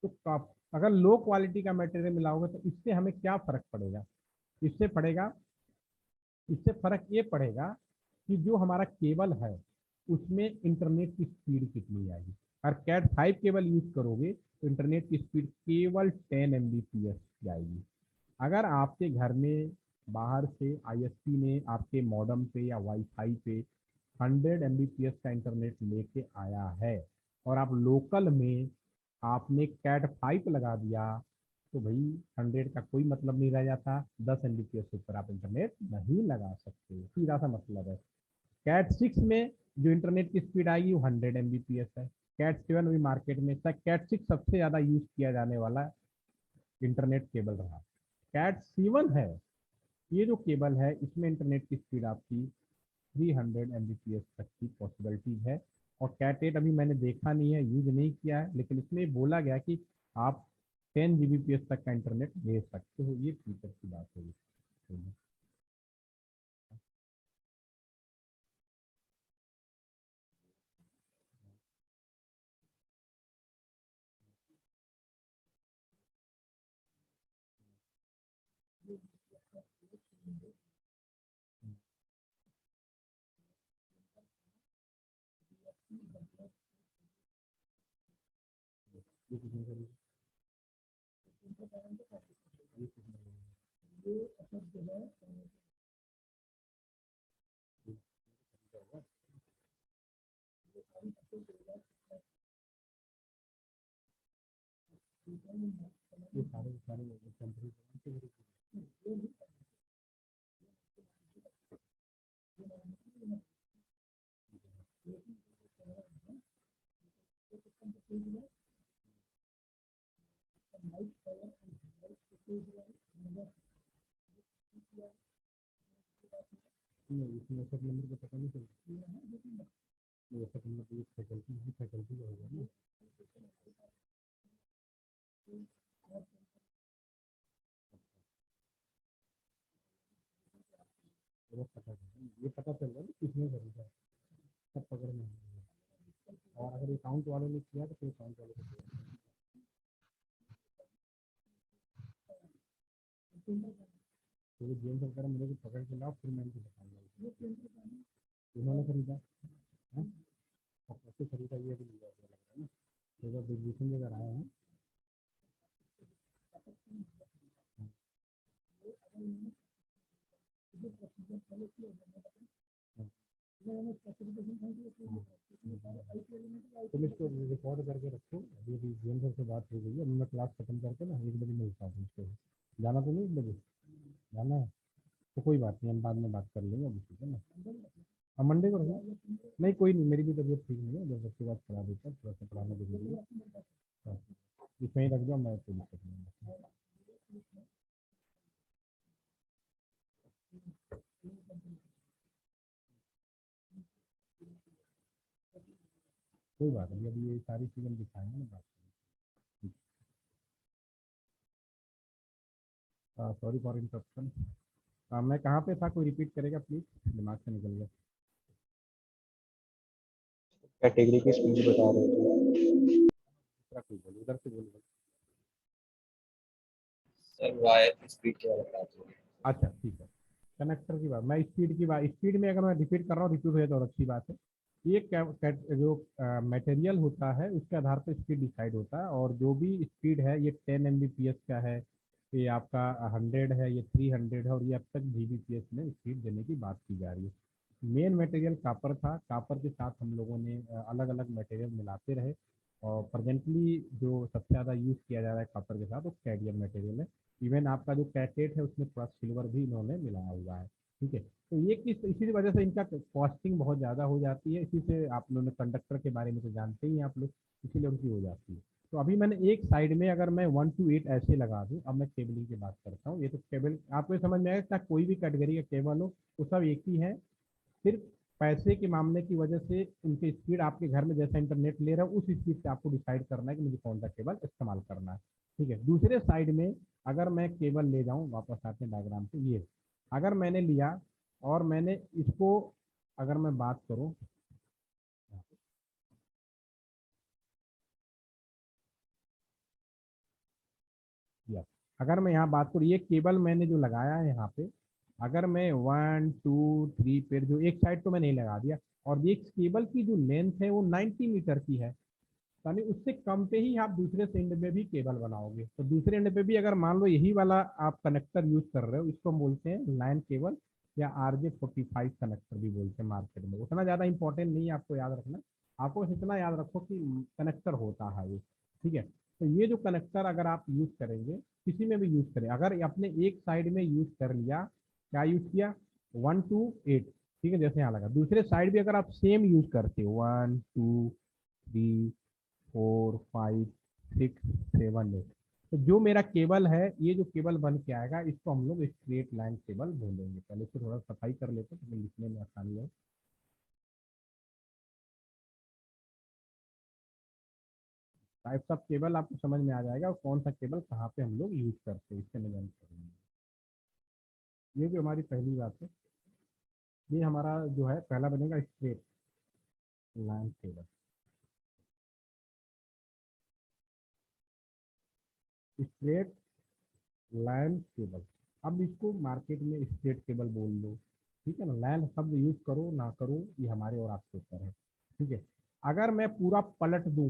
तो अगर लो क्वालिटी का मटेरियल मिला होगा तो इससे हमें क्या फर्क पड़ेगा, इससे पड़ेगा, इससे फर्क ये पड़ेगा कि जो हमारा केबल है उसमें इंटरनेट की स्पीड कितनी आएगी। अगर कैट 5 केबल यूज करोगे तो इंटरनेट की स्पीड केवल 10 Mbps जाएगी। अगर आपके घर में बाहर से आईएसपी ने आपके मॉडेम पे या वाईफाई पे 100 Mbps का इंटरनेट लेके आया है और आप लोकल में आपने कैट 5 लगा दिया, तो भाई 100 का कोई मतलब नहीं रह जाता, 10 Mbps से ऊपर आप इंटरनेट नहीं लगा सकते, सीधा सा मतलब है। कैट 6 में जो इंटरनेट की स्पीड आएगी वो 100 Mbps है। कैट 7 भी मार्केट में, कैट 6 सबसे ज़्यादा यूज किया जाने वाला इंटरनेट केबल रहा। कैट 7 है, ये जो केबल है इसमें इंटरनेट की स्पीड आपकी 300 Mbps तक की पॉसिबिलिटी है। और कैट 8 अभी मैंने देखा नहीं है, यूज नहीं किया है, लेकिन इसमें बोला गया कि आप 10 Gbps तक का इंटरनेट भेज सकते हो, ये फीचर की बात होगी। ये सारे सारे कंट्री इसमें सब नंबर को पता नहीं चलता, ये सब नंबर फैकल्टी ही फैकल्टी का होगा ना। ये पता चल, ये पता चल रहा है कि किसने खरीदा, सब पकड़ में है। और अगर अकाउंट वाले ने किया तो फिर अकाउंट वाले को तो जेल सरकार मेरे को पकड़ के लाओ, फिर मैं इनको बताऊंगा उन्होंने खरीदा है और कैसे खरीदा, ये भी मुझे लग रहा है ना। तो जब एग्जीबिशन लेकर आए हैं, तुम इसको रिकॉर्ड करके रखो। अभी अभी जेल सर से बात हो गई है, अभी मैं क्लास खत्म करके ना 1 बजे मिलता हूँ तुमसे। जाना तो नहीं 1 बजे, जाना है तो कोई बात नहीं, हम बाद में बात कर लेंगे अभी, ठीक है ना। हम मंडे को रखें, नहीं कोई नहीं, मेरी भी तबीयत ठीक नहीं है, जब बच्चे बात करा देता, थोड़ा सा पढ़ाना जरूरी है। हाँ, इसमें ही रख दो, मैं कोई दिक्कत नहीं है। कोई बात नहीं, अभी ये सारी चीज़ें हम दिखाएंगे ना, बात करेंगे। Sorry for interruption. मैं कहाँ पे था, कोई रिपीट करेगा प्लीज, दिमाग से निकल गया। कैटेगरी की स्पीड बता रहे थे। दूसरा कोई बोलो, उधर से बोलो। सर वायर की स्पीड क्या बताते हैं? अच्छा ठीक है, कनेक्टर की बात, मैं स्पीड की बात, स्पीड में अगर मैं रिपीट कर रहा हूँ, रिपीट हो जाए तो और अच्छी बात है। ये जो मटेरियल होता है उसके आधार पर स्पीड डिसाइड होता है, और जो भी स्पीड है ये 10 Mbps का है, ये आपका 100 है, ये 300 है, और ये अब तक Gbps में स्पीड देने की बात की जा रही है। मेन मटेरियल कापर था, कापर के साथ हम लोगों ने अलग अलग मटेरियल मिलाते रहे, और प्रेजेंटली जो सबसे ज़्यादा यूज़ किया जा रहा है कापर के साथ वो कैडमियम मटेरियल है। इवन आपका जो कैटेट है उसमें थोड़ा सिल्वर भी इन्होंने मिलाया हुआ है। ठीक है, तो ये इसी वजह से इनका कॉस्टिंग बहुत ज़्यादा हो जाती है। इसी से आप लोगों ने कंडक्टर के बारे में तो जानते ही हैं आप लोग, इसीलिए उनकी हो जाती है। तो अभी मैंने एक साइड में अगर मैं 1 to 8 ऐसे लगा दूँ, अब मैं केबलिंग की बात करता हूँ। ये तो केबल आपको ये समझ में आएगा, चाहे कोई भी कैटेगरी का केबल हो वो सब एक ही है। सिर्फ पैसे के मामले की वजह से उनकी स्पीड, आपके घर में जैसा इंटरनेट ले रहा है उस स्पीड से आपको डिसाइड करना है कि मुझे कौन सा केबल इस्तेमाल करना है। ठीक है, दूसरे साइड में अगर मैं केबल ले जाऊँ, वापस आते हैं डायग्राम पे, ये अगर मैंने लिया और मैंने इसको, अगर मैं बात करूँ, या अगर मैं यहाँ बात करूँ, ये केबल मैंने जो लगाया है यहाँ पे, अगर मैं 1 2 3 पेड़, जो एक साइड तो मैं नहीं लगा दिया, और ये केबल की जो लेंथ है वो 90 मीटर की है, यानी उससे कम पे ही आप दूसरे एंड में भी केबल बनाओगे। तो दूसरे एंड पे भी अगर मान लो यही वाला आप कनेक्टर यूज कर रहे हो, इसको हम बोलते हैं लाइन केबल, या RJ45 कनेक्टर भी बोलते हैं मार्केट में। उतना ज़्यादा इंपॉर्टेंट नहीं है आपको याद रखना, आपको बस इतना याद रखो कि कनेक्टर होता है ये। ठीक है, तो ये जो कनेक्टर अगर आप यूज करेंगे, किसी में भी यूज करें, अगर आपने एक साइड में यूज कर लिया, क्या यूज किया, 1 to 8, ठीक है, जैसे यहाँ लगा, दूसरे साइड भी अगर आप सेम यूज करते हो, 1 2 3 4 5 6 7 8, तो जो मेरा केबल है, ये जो केबल बन के आएगा इसको हम लोग स्ट्रेट लाइन केबल बोलेंगे। पहले इसको थोड़ा सफाई कर लेते हैं तो लिखने में आसानी है। टाइप्स ऑफ केबल आपको समझ में आ जाएगा, और कौन सा केबल कहाँ पे हम लोग यूज करते हैं, इससे मैं जान करूँगी। ये जो हमारी पहली बात है, ये हमारा जो है पहला बनेगा straight line cable. Straight line cable, अब इसको मार्केट में स्ट्रेट केबल बोल लो, ठीक है ना, लाइन शब्द यूज करो ना करो ये हमारे और आपके ऊपर है। ठीक है, अगर मैं पूरा पलट दूं,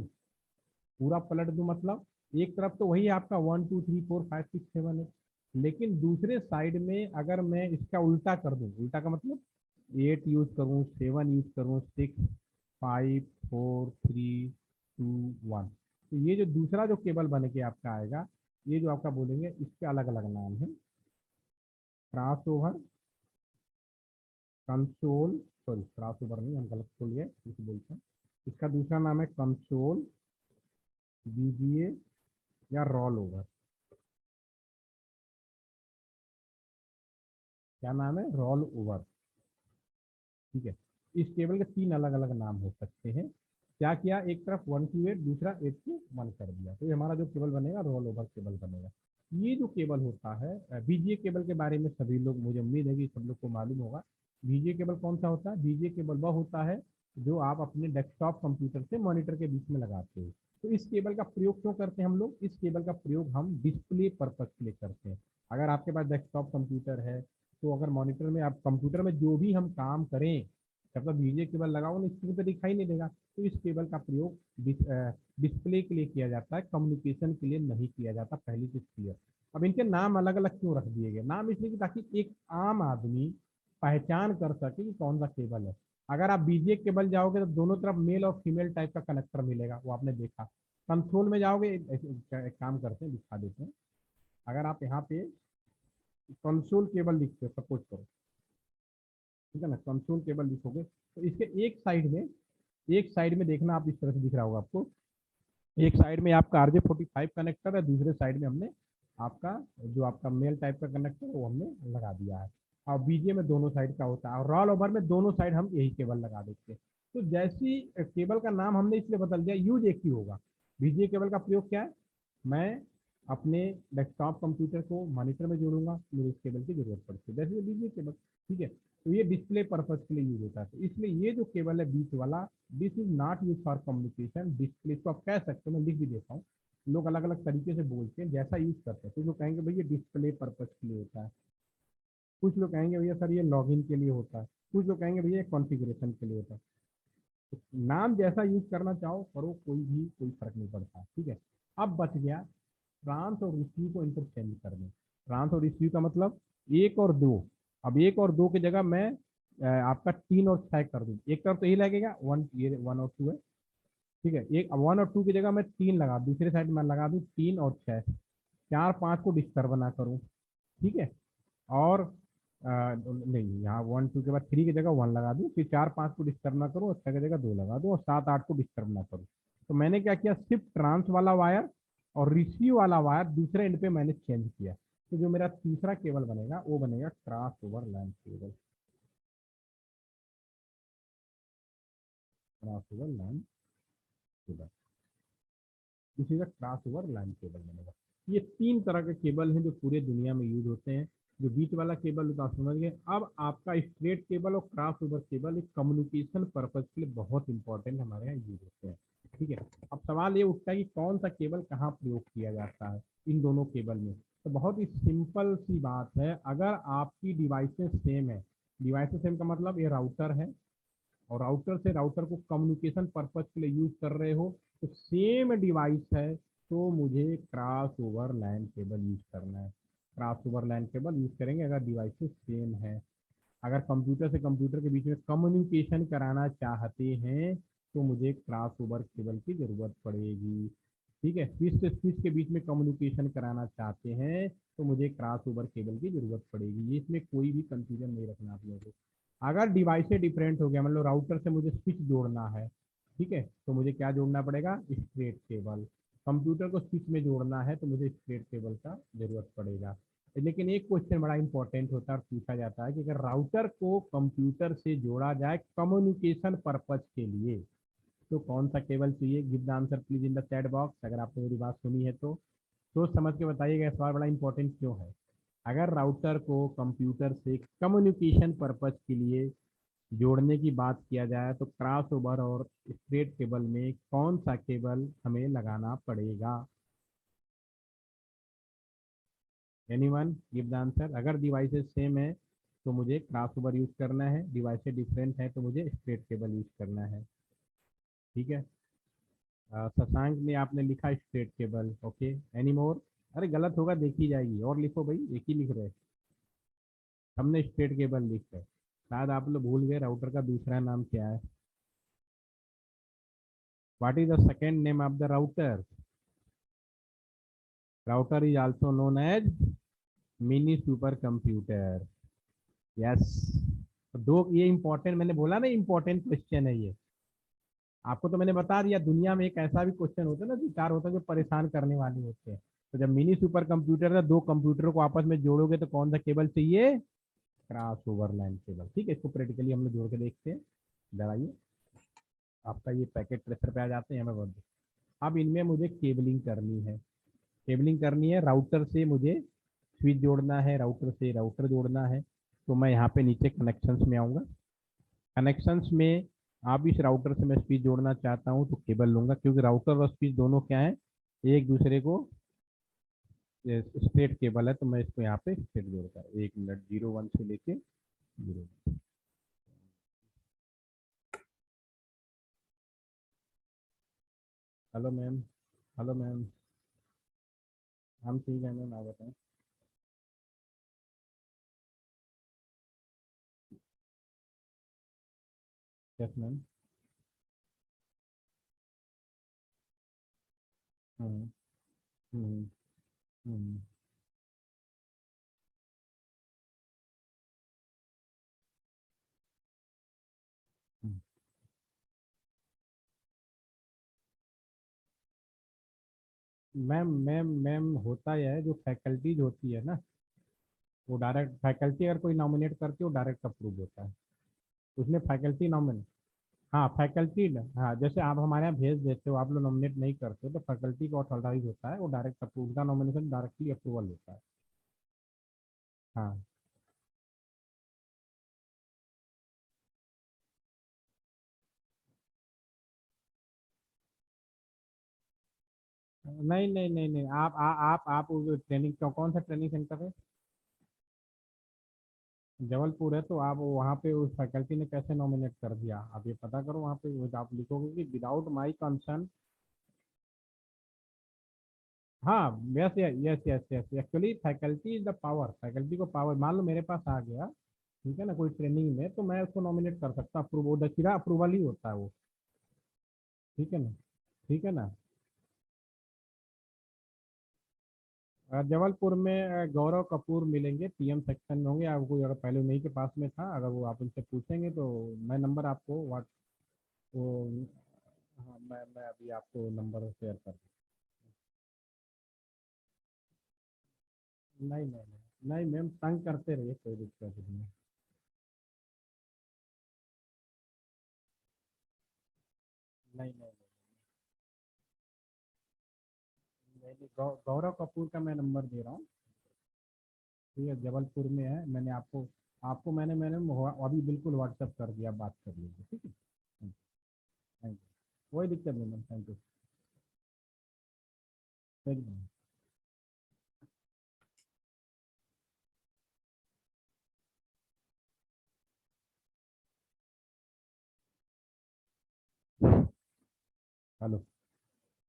पूरा पलट दूं मतलब एक तरफ तो वही आपका 1 2 3 4 5 6 7 8, लेकिन दूसरे साइड में अगर मैं इसका उल्टा कर दूं, उल्टा का मतलब 8 यूज करूं, 7 यूज करूं, 6 5 4 3 2 1, तो ये जो दूसरा जो केबल बन के आपका आएगा, ये जो आपका बोलेंगे, इसके अलग अलग नाम है। Cross over console, sorry cross over नहीं, हम गलत बोल गए, इसे बोलते हैं, इसका दूसरा नाम है कंसोल, बीजीए, या रोल ओवर। क्या नाम है, रोल ओवर। ठीक है, इस केबल के 3 अलग अलग नाम हो सकते हैं। क्या किया, एक तरफ 1 to 8, दूसरा 8 to 1 कर दिया, तो ये हमारा जो केबल बनेगा रोल ओवर केबल बनेगा। ये जो केबल होता है, बीजीए केबल के बारे में सभी लोग, मुझे उम्मीद है कि सब लोग को मालूम होगा। बीजीए केबल कौन सा होता है, बीजीए केबल वह होता है जो आप अपने डेस्कटॉप कंप्यूटर से मॉनिटर के बीच में लगाते हो। तो इस केबल का प्रयोग क्यों करते हैं हम लोग, इस केबल का प्रयोग हम डिस्प्ले पर्पज के लिए करते हैं। अगर आपके पास डेस्कटॉप कंप्यूटर है, तो अगर मॉनिटर में, आप कंप्यूटर में जो भी हम काम करें, जब तक बीजे केबल लगाओ ना स्क्रीन पर दिखाई नहीं देगा। तो इस केबल का प्रयोग डिस्प्ले के लिए किया जाता है, कम्युनिकेशन के लिए नहीं किया जाता, पहली चीज क्लियर। अब इनके नाम अलग अलग क्यों रख दिए गए, नाम इसलिए कि ताकि एक आम आदमी पहचान कर सके कि कौन सा केबल है। अगर आप बीजे केबल जाओगे तो दोनों तरफ मेल और फीमेल टाइप का कनेक्टर मिलेगा, वो आपने देखा। कंसोल में जाओगे, एक काम करते हैं, दिखा देते हैं। अगर आप यहाँ पे कंसोल केबल लिखते हो, सपोज करो, ठीक है ना, कंसोल केबल लिखोगे तो इसके एक साइड में देखना, आप इस तरह से दिख रहा होगा आपको, एक साइड में आपका RJ45 कनेक्टर है, दूसरे साइड में हमने आपका जो आपका मेल टाइप का कनेक्टर है वो हमने लगा दिया है। और बीजे में दोनों साइड का होता है, और रॉल ओवर में दोनों साइड हम यही केबल लगा देते हैं। तो जैसी केबल का नाम हमने इसलिए बदल दिया, यूज एक ही होगा। बीजे केबल का प्रयोग क्या है, मैं अपने डेस्कटॉप कंप्यूटर को मॉनिटर में जोड़ूंगा, मुझे इस केबल की जरूरत पड़ती है, जैसे बीजे केबल। ठीक है, तो ये डिस्प्ले पर्पज के लिए यूज होता है, तो इसलिए ये जो केबल है बीच वाला, this is not use for communication display, इसको आप कह सकते हो, मैं लिख भी देता हूँ। लोग अलग अलग तरीके से बोलते हैं, जैसा यूज करते हैं। कुछ लोग कहेंगे भैया डिस्प्ले पर्पज के लिए होता है, कुछ लोग कहेंगे भैया सर ये लॉगिन के लिए होता है, कुछ लोग कहेंगे भैया कॉन्फ़िगरेशन के लिए होता है। नाम जैसा यूज करना चाहो करो, कोई फर्क नहीं पड़ता, ठीक है। अब बच गया ट्रांस और रिसीव को इंटरचेंज कर दें। ट्रांस और रिसीव का मतलब एक और दो। अब एक और दो की जगह मैं आपका तीन और छह कर दूं, एक तरफ तो यही लगेगा वन, ये वन और टू है, ठीक है। एक वन और टू की जगह मैं तीन लगा, दूसरे साइड में लगा दूं तीन और छह, चार पांच को डिस्टर्ब ना करूं, ठीक है। और नहीं, यहाँ वन टू के बाद थ्री की जगह वन लगा दूं, फिर चार पांच को डिस्टर्ब ना करूं और छह की जगह दो लगा दूं और सात आठ को डिस्टर्ब ना करूं। तो मैंने क्या किया, सिर्फ ट्रांस वाला वायर और रिसीव वाला वायर दूसरे एंड पे मैंने चेंज किया। तो जो मेरा तीसरा केबल बनेगा वो बनेगा cross over LAN cable. Cross over LAN cable, इसी का क्रॉस ओवर लाइन केबल बनेगा। ये तीन तरह के केबल हैं जो पूरे दुनिया में यूज होते हैं। जो बीच वाला केबल होता है समझ गए। अब आपका स्ट्रेट केबल और क्रॉस ओवर केबल एक कम्युनिकेशन पर्पज के लिए बहुत इंपॉर्टेंट हमारे यहाँ यूज होते हैं, ठीक है। अब सवाल ये उठता है कि कौन सा केबल कहाँ प्रयोग किया जाता है इन दोनों केबल में। तो बहुत ही सिंपल सी बात है, अगर आपकी डिवाइसेस सेम है, डिवाइसेस सेम का मतलब ये राउटर है और राउटर से राउटर को कम्युनिकेशन पर्पज के लिए यूज कर रहे हो, तो सेम डिवाइस है तो मुझे cross over LAN cable use करना है। Cross over LAN cable use करेंगे अगर डिवाइसेस सेम है। अगर कंप्यूटर से कंप्यूटर के बीच में कम्युनिकेशन कराना चाहते हैं तो मुझे क्रॉस ओवर केबल की जरूरत पड़ेगी, ठीक है। स्विच से स्विच के बीच में कम्युनिकेशन कराना चाहते हैं तो मुझे क्रॉस ओवर केबल की जरूरत पड़ेगी। ये इसमें कोई भी कंफ्यूजन नहीं रखना आप लोगों को। अगर डिवाइस से डिफरेंट हो गया, मतलब राउटर से मुझे स्विच जोड़ना है, ठीक है, तो मुझे क्या जोड़ना पड़ेगा, स्ट्रेट केबल। कंप्यूटर को स्विच में जोड़ना है तो मुझे स्ट्रेट केबल का जरूरत पड़ेगा। लेकिन एक क्वेश्चन बड़ा इंपॉर्टेंट होता है और पूछा जाता है कि अगर राउटर को कंप्यूटर से जोड़ा जाए कम्युनिकेशन पर्पज के लिए तो कौन सा केबल चाहिए। Give the answer please in the chat box, अगर आपने मेरी बात सुनी है तो सोच समझ के बताइएगा सवाल बड़ा इंपॉर्टेंट क्यों है। अगर राउटर को कंप्यूटर से कम्युनिकेशन पर्पज के लिए जोड़ने की बात किया जाए तो क्रॉस ओवर और स्ट्रेट केबल में कौन सा केबल हमें लगाना पड़ेगा। Anyone give the answer. अगर डिवाइसेस सेम है तो मुझे क्रॉस ओवर यूज करना है, डिवाइसेस डिफरेंट है तो मुझे स्ट्रेट केबल यूज करना है, ठीक है। शशांक ने आपने लिखा straight cable, okay. Any more. अरे गलत होगा देखी जाएगी, और लिखो भाई, एक ही लिख रहे। हमने स्ट्रेट केबल लिखा है, शायद आप लोग भूल गए राउटर का दूसरा नाम क्या है। What is the second name of the router. Router is also known as mini super computer. Yes. दो ये इंपॉर्टेंट, मैंने बोला ना इंपॉर्टेंट क्वेश्चन है ये। आपको तो मैंने बता दिया, दुनिया में एक ऐसा भी क्वेश्चन होता है ना, विचार होता है जो परेशान करने वाले होते हैं। तो जब मिनी सुपर कंप्यूटर है, दो कंप्यूटरों को आपस में जोड़ोगे तो कौन सा केबल चाहिए, क्रॉस ओवर लाइन केबल, ठीक है। इसको प्रैक्टिकली हम लोग जोड़ के देखते हैं। डराइए, आपका ये पैकेट प्रेशर पे आ जाते हैं हमें बहुत। अब इनमें मुझे केबलिंग करनी है। केबलिंग करनी है, राउटर से मुझे स्विच जोड़ना है, राउटर से राउटर जोड़ना है। तो मैं यहाँ पे नीचे कनेक्शंस में आऊँगा। कनेक्शंस में आप इस राउटर से मैं स्विच जोड़ना चाहता हूँ तो केबल लूंगा, क्योंकि राउटर और स्विच दोनों क्या है, एक दूसरे को स्ट्रेट केबल है। तो मैं इसको यहाँ पे स्ट्रेट जोड़ता हूँ। एक मिनट, 01 से लेके 0। Hello ma'am. Hello ma'am. हम ठीक है मैम, आप बताएं। Yes ma'am. Hmm. Hmm. Hmm. Hmm. Ma'am ma'am ma'am होता यह है, जो फैकल्टीज होती है ना, वो डायरेक्ट फैकल्टी अगर कोई नॉमिनेट करती है वो डायरेक्ट अप्रूव होता है। उसमें फैकल्टी नॉमिनेट, हाँ फैकल्टी, हाँ जैसे आप हमारे यहाँ भेज देते हो, आप लोग नॉमिनेट नहीं करते हो, तो फैकल्टी का ऑथोराइज होता है, वो डायरेक्ट अप्रूव, उनका नॉमिनेशन डायरेक्टली अप्रूवल होता है। हाँ। नहीं नहीं नहीं नहीं, आप ट्रेनिंग, कौन सा ट्रेनिंग सेंटर है। जबलपुर है तो आप वहाँ पे उस फैकल्टी ने कैसे नॉमिनेट कर दिया, आप ये पता करो वहाँ पे। वो आप लिखोगे कि विदाउट माई कंसर्न। हाँ, yes yes yes yes, actually faculty is the power, faculty को पावर, मान लो मेरे पास आ गया, ठीक है ना, कोई ट्रेनिंग में, तो मैं उसको नॉमिनेट कर सकता, अप्रूव, वो दक्षिणा अप्रूवल ही होता है वो। ठीक है ना, ठीक है ना। जबलपुर में गौरव कपूर मिलेंगे, पीएम सेक्शन में होंगे। आपको अगर पहले उन्हीं के पास में था, अगर वो आप उनसे पूछेंगे तो मैं नंबर आपको व्हाट वो, हाँ, मैं अभी आपको नंबर शेयर कर दूँ। नहीं नहीं नहीं नहीं मैम, तंग करते रहिए, कोई दिक्कत नहीं। नहीं नहीं नहीं नहीं, गौरव कपूर का मैं नंबर दे रहा हूँ। ठीक है, जबलपुर में है। मैंने आपको आपको मैंने अभी बिल्कुल व्हाट्सअप कर दिया, बात कर लीजिए, ठीक है। Thank you. कोई दिक्कत नहीं मैम, थैंक यू। एकदम। हेलो,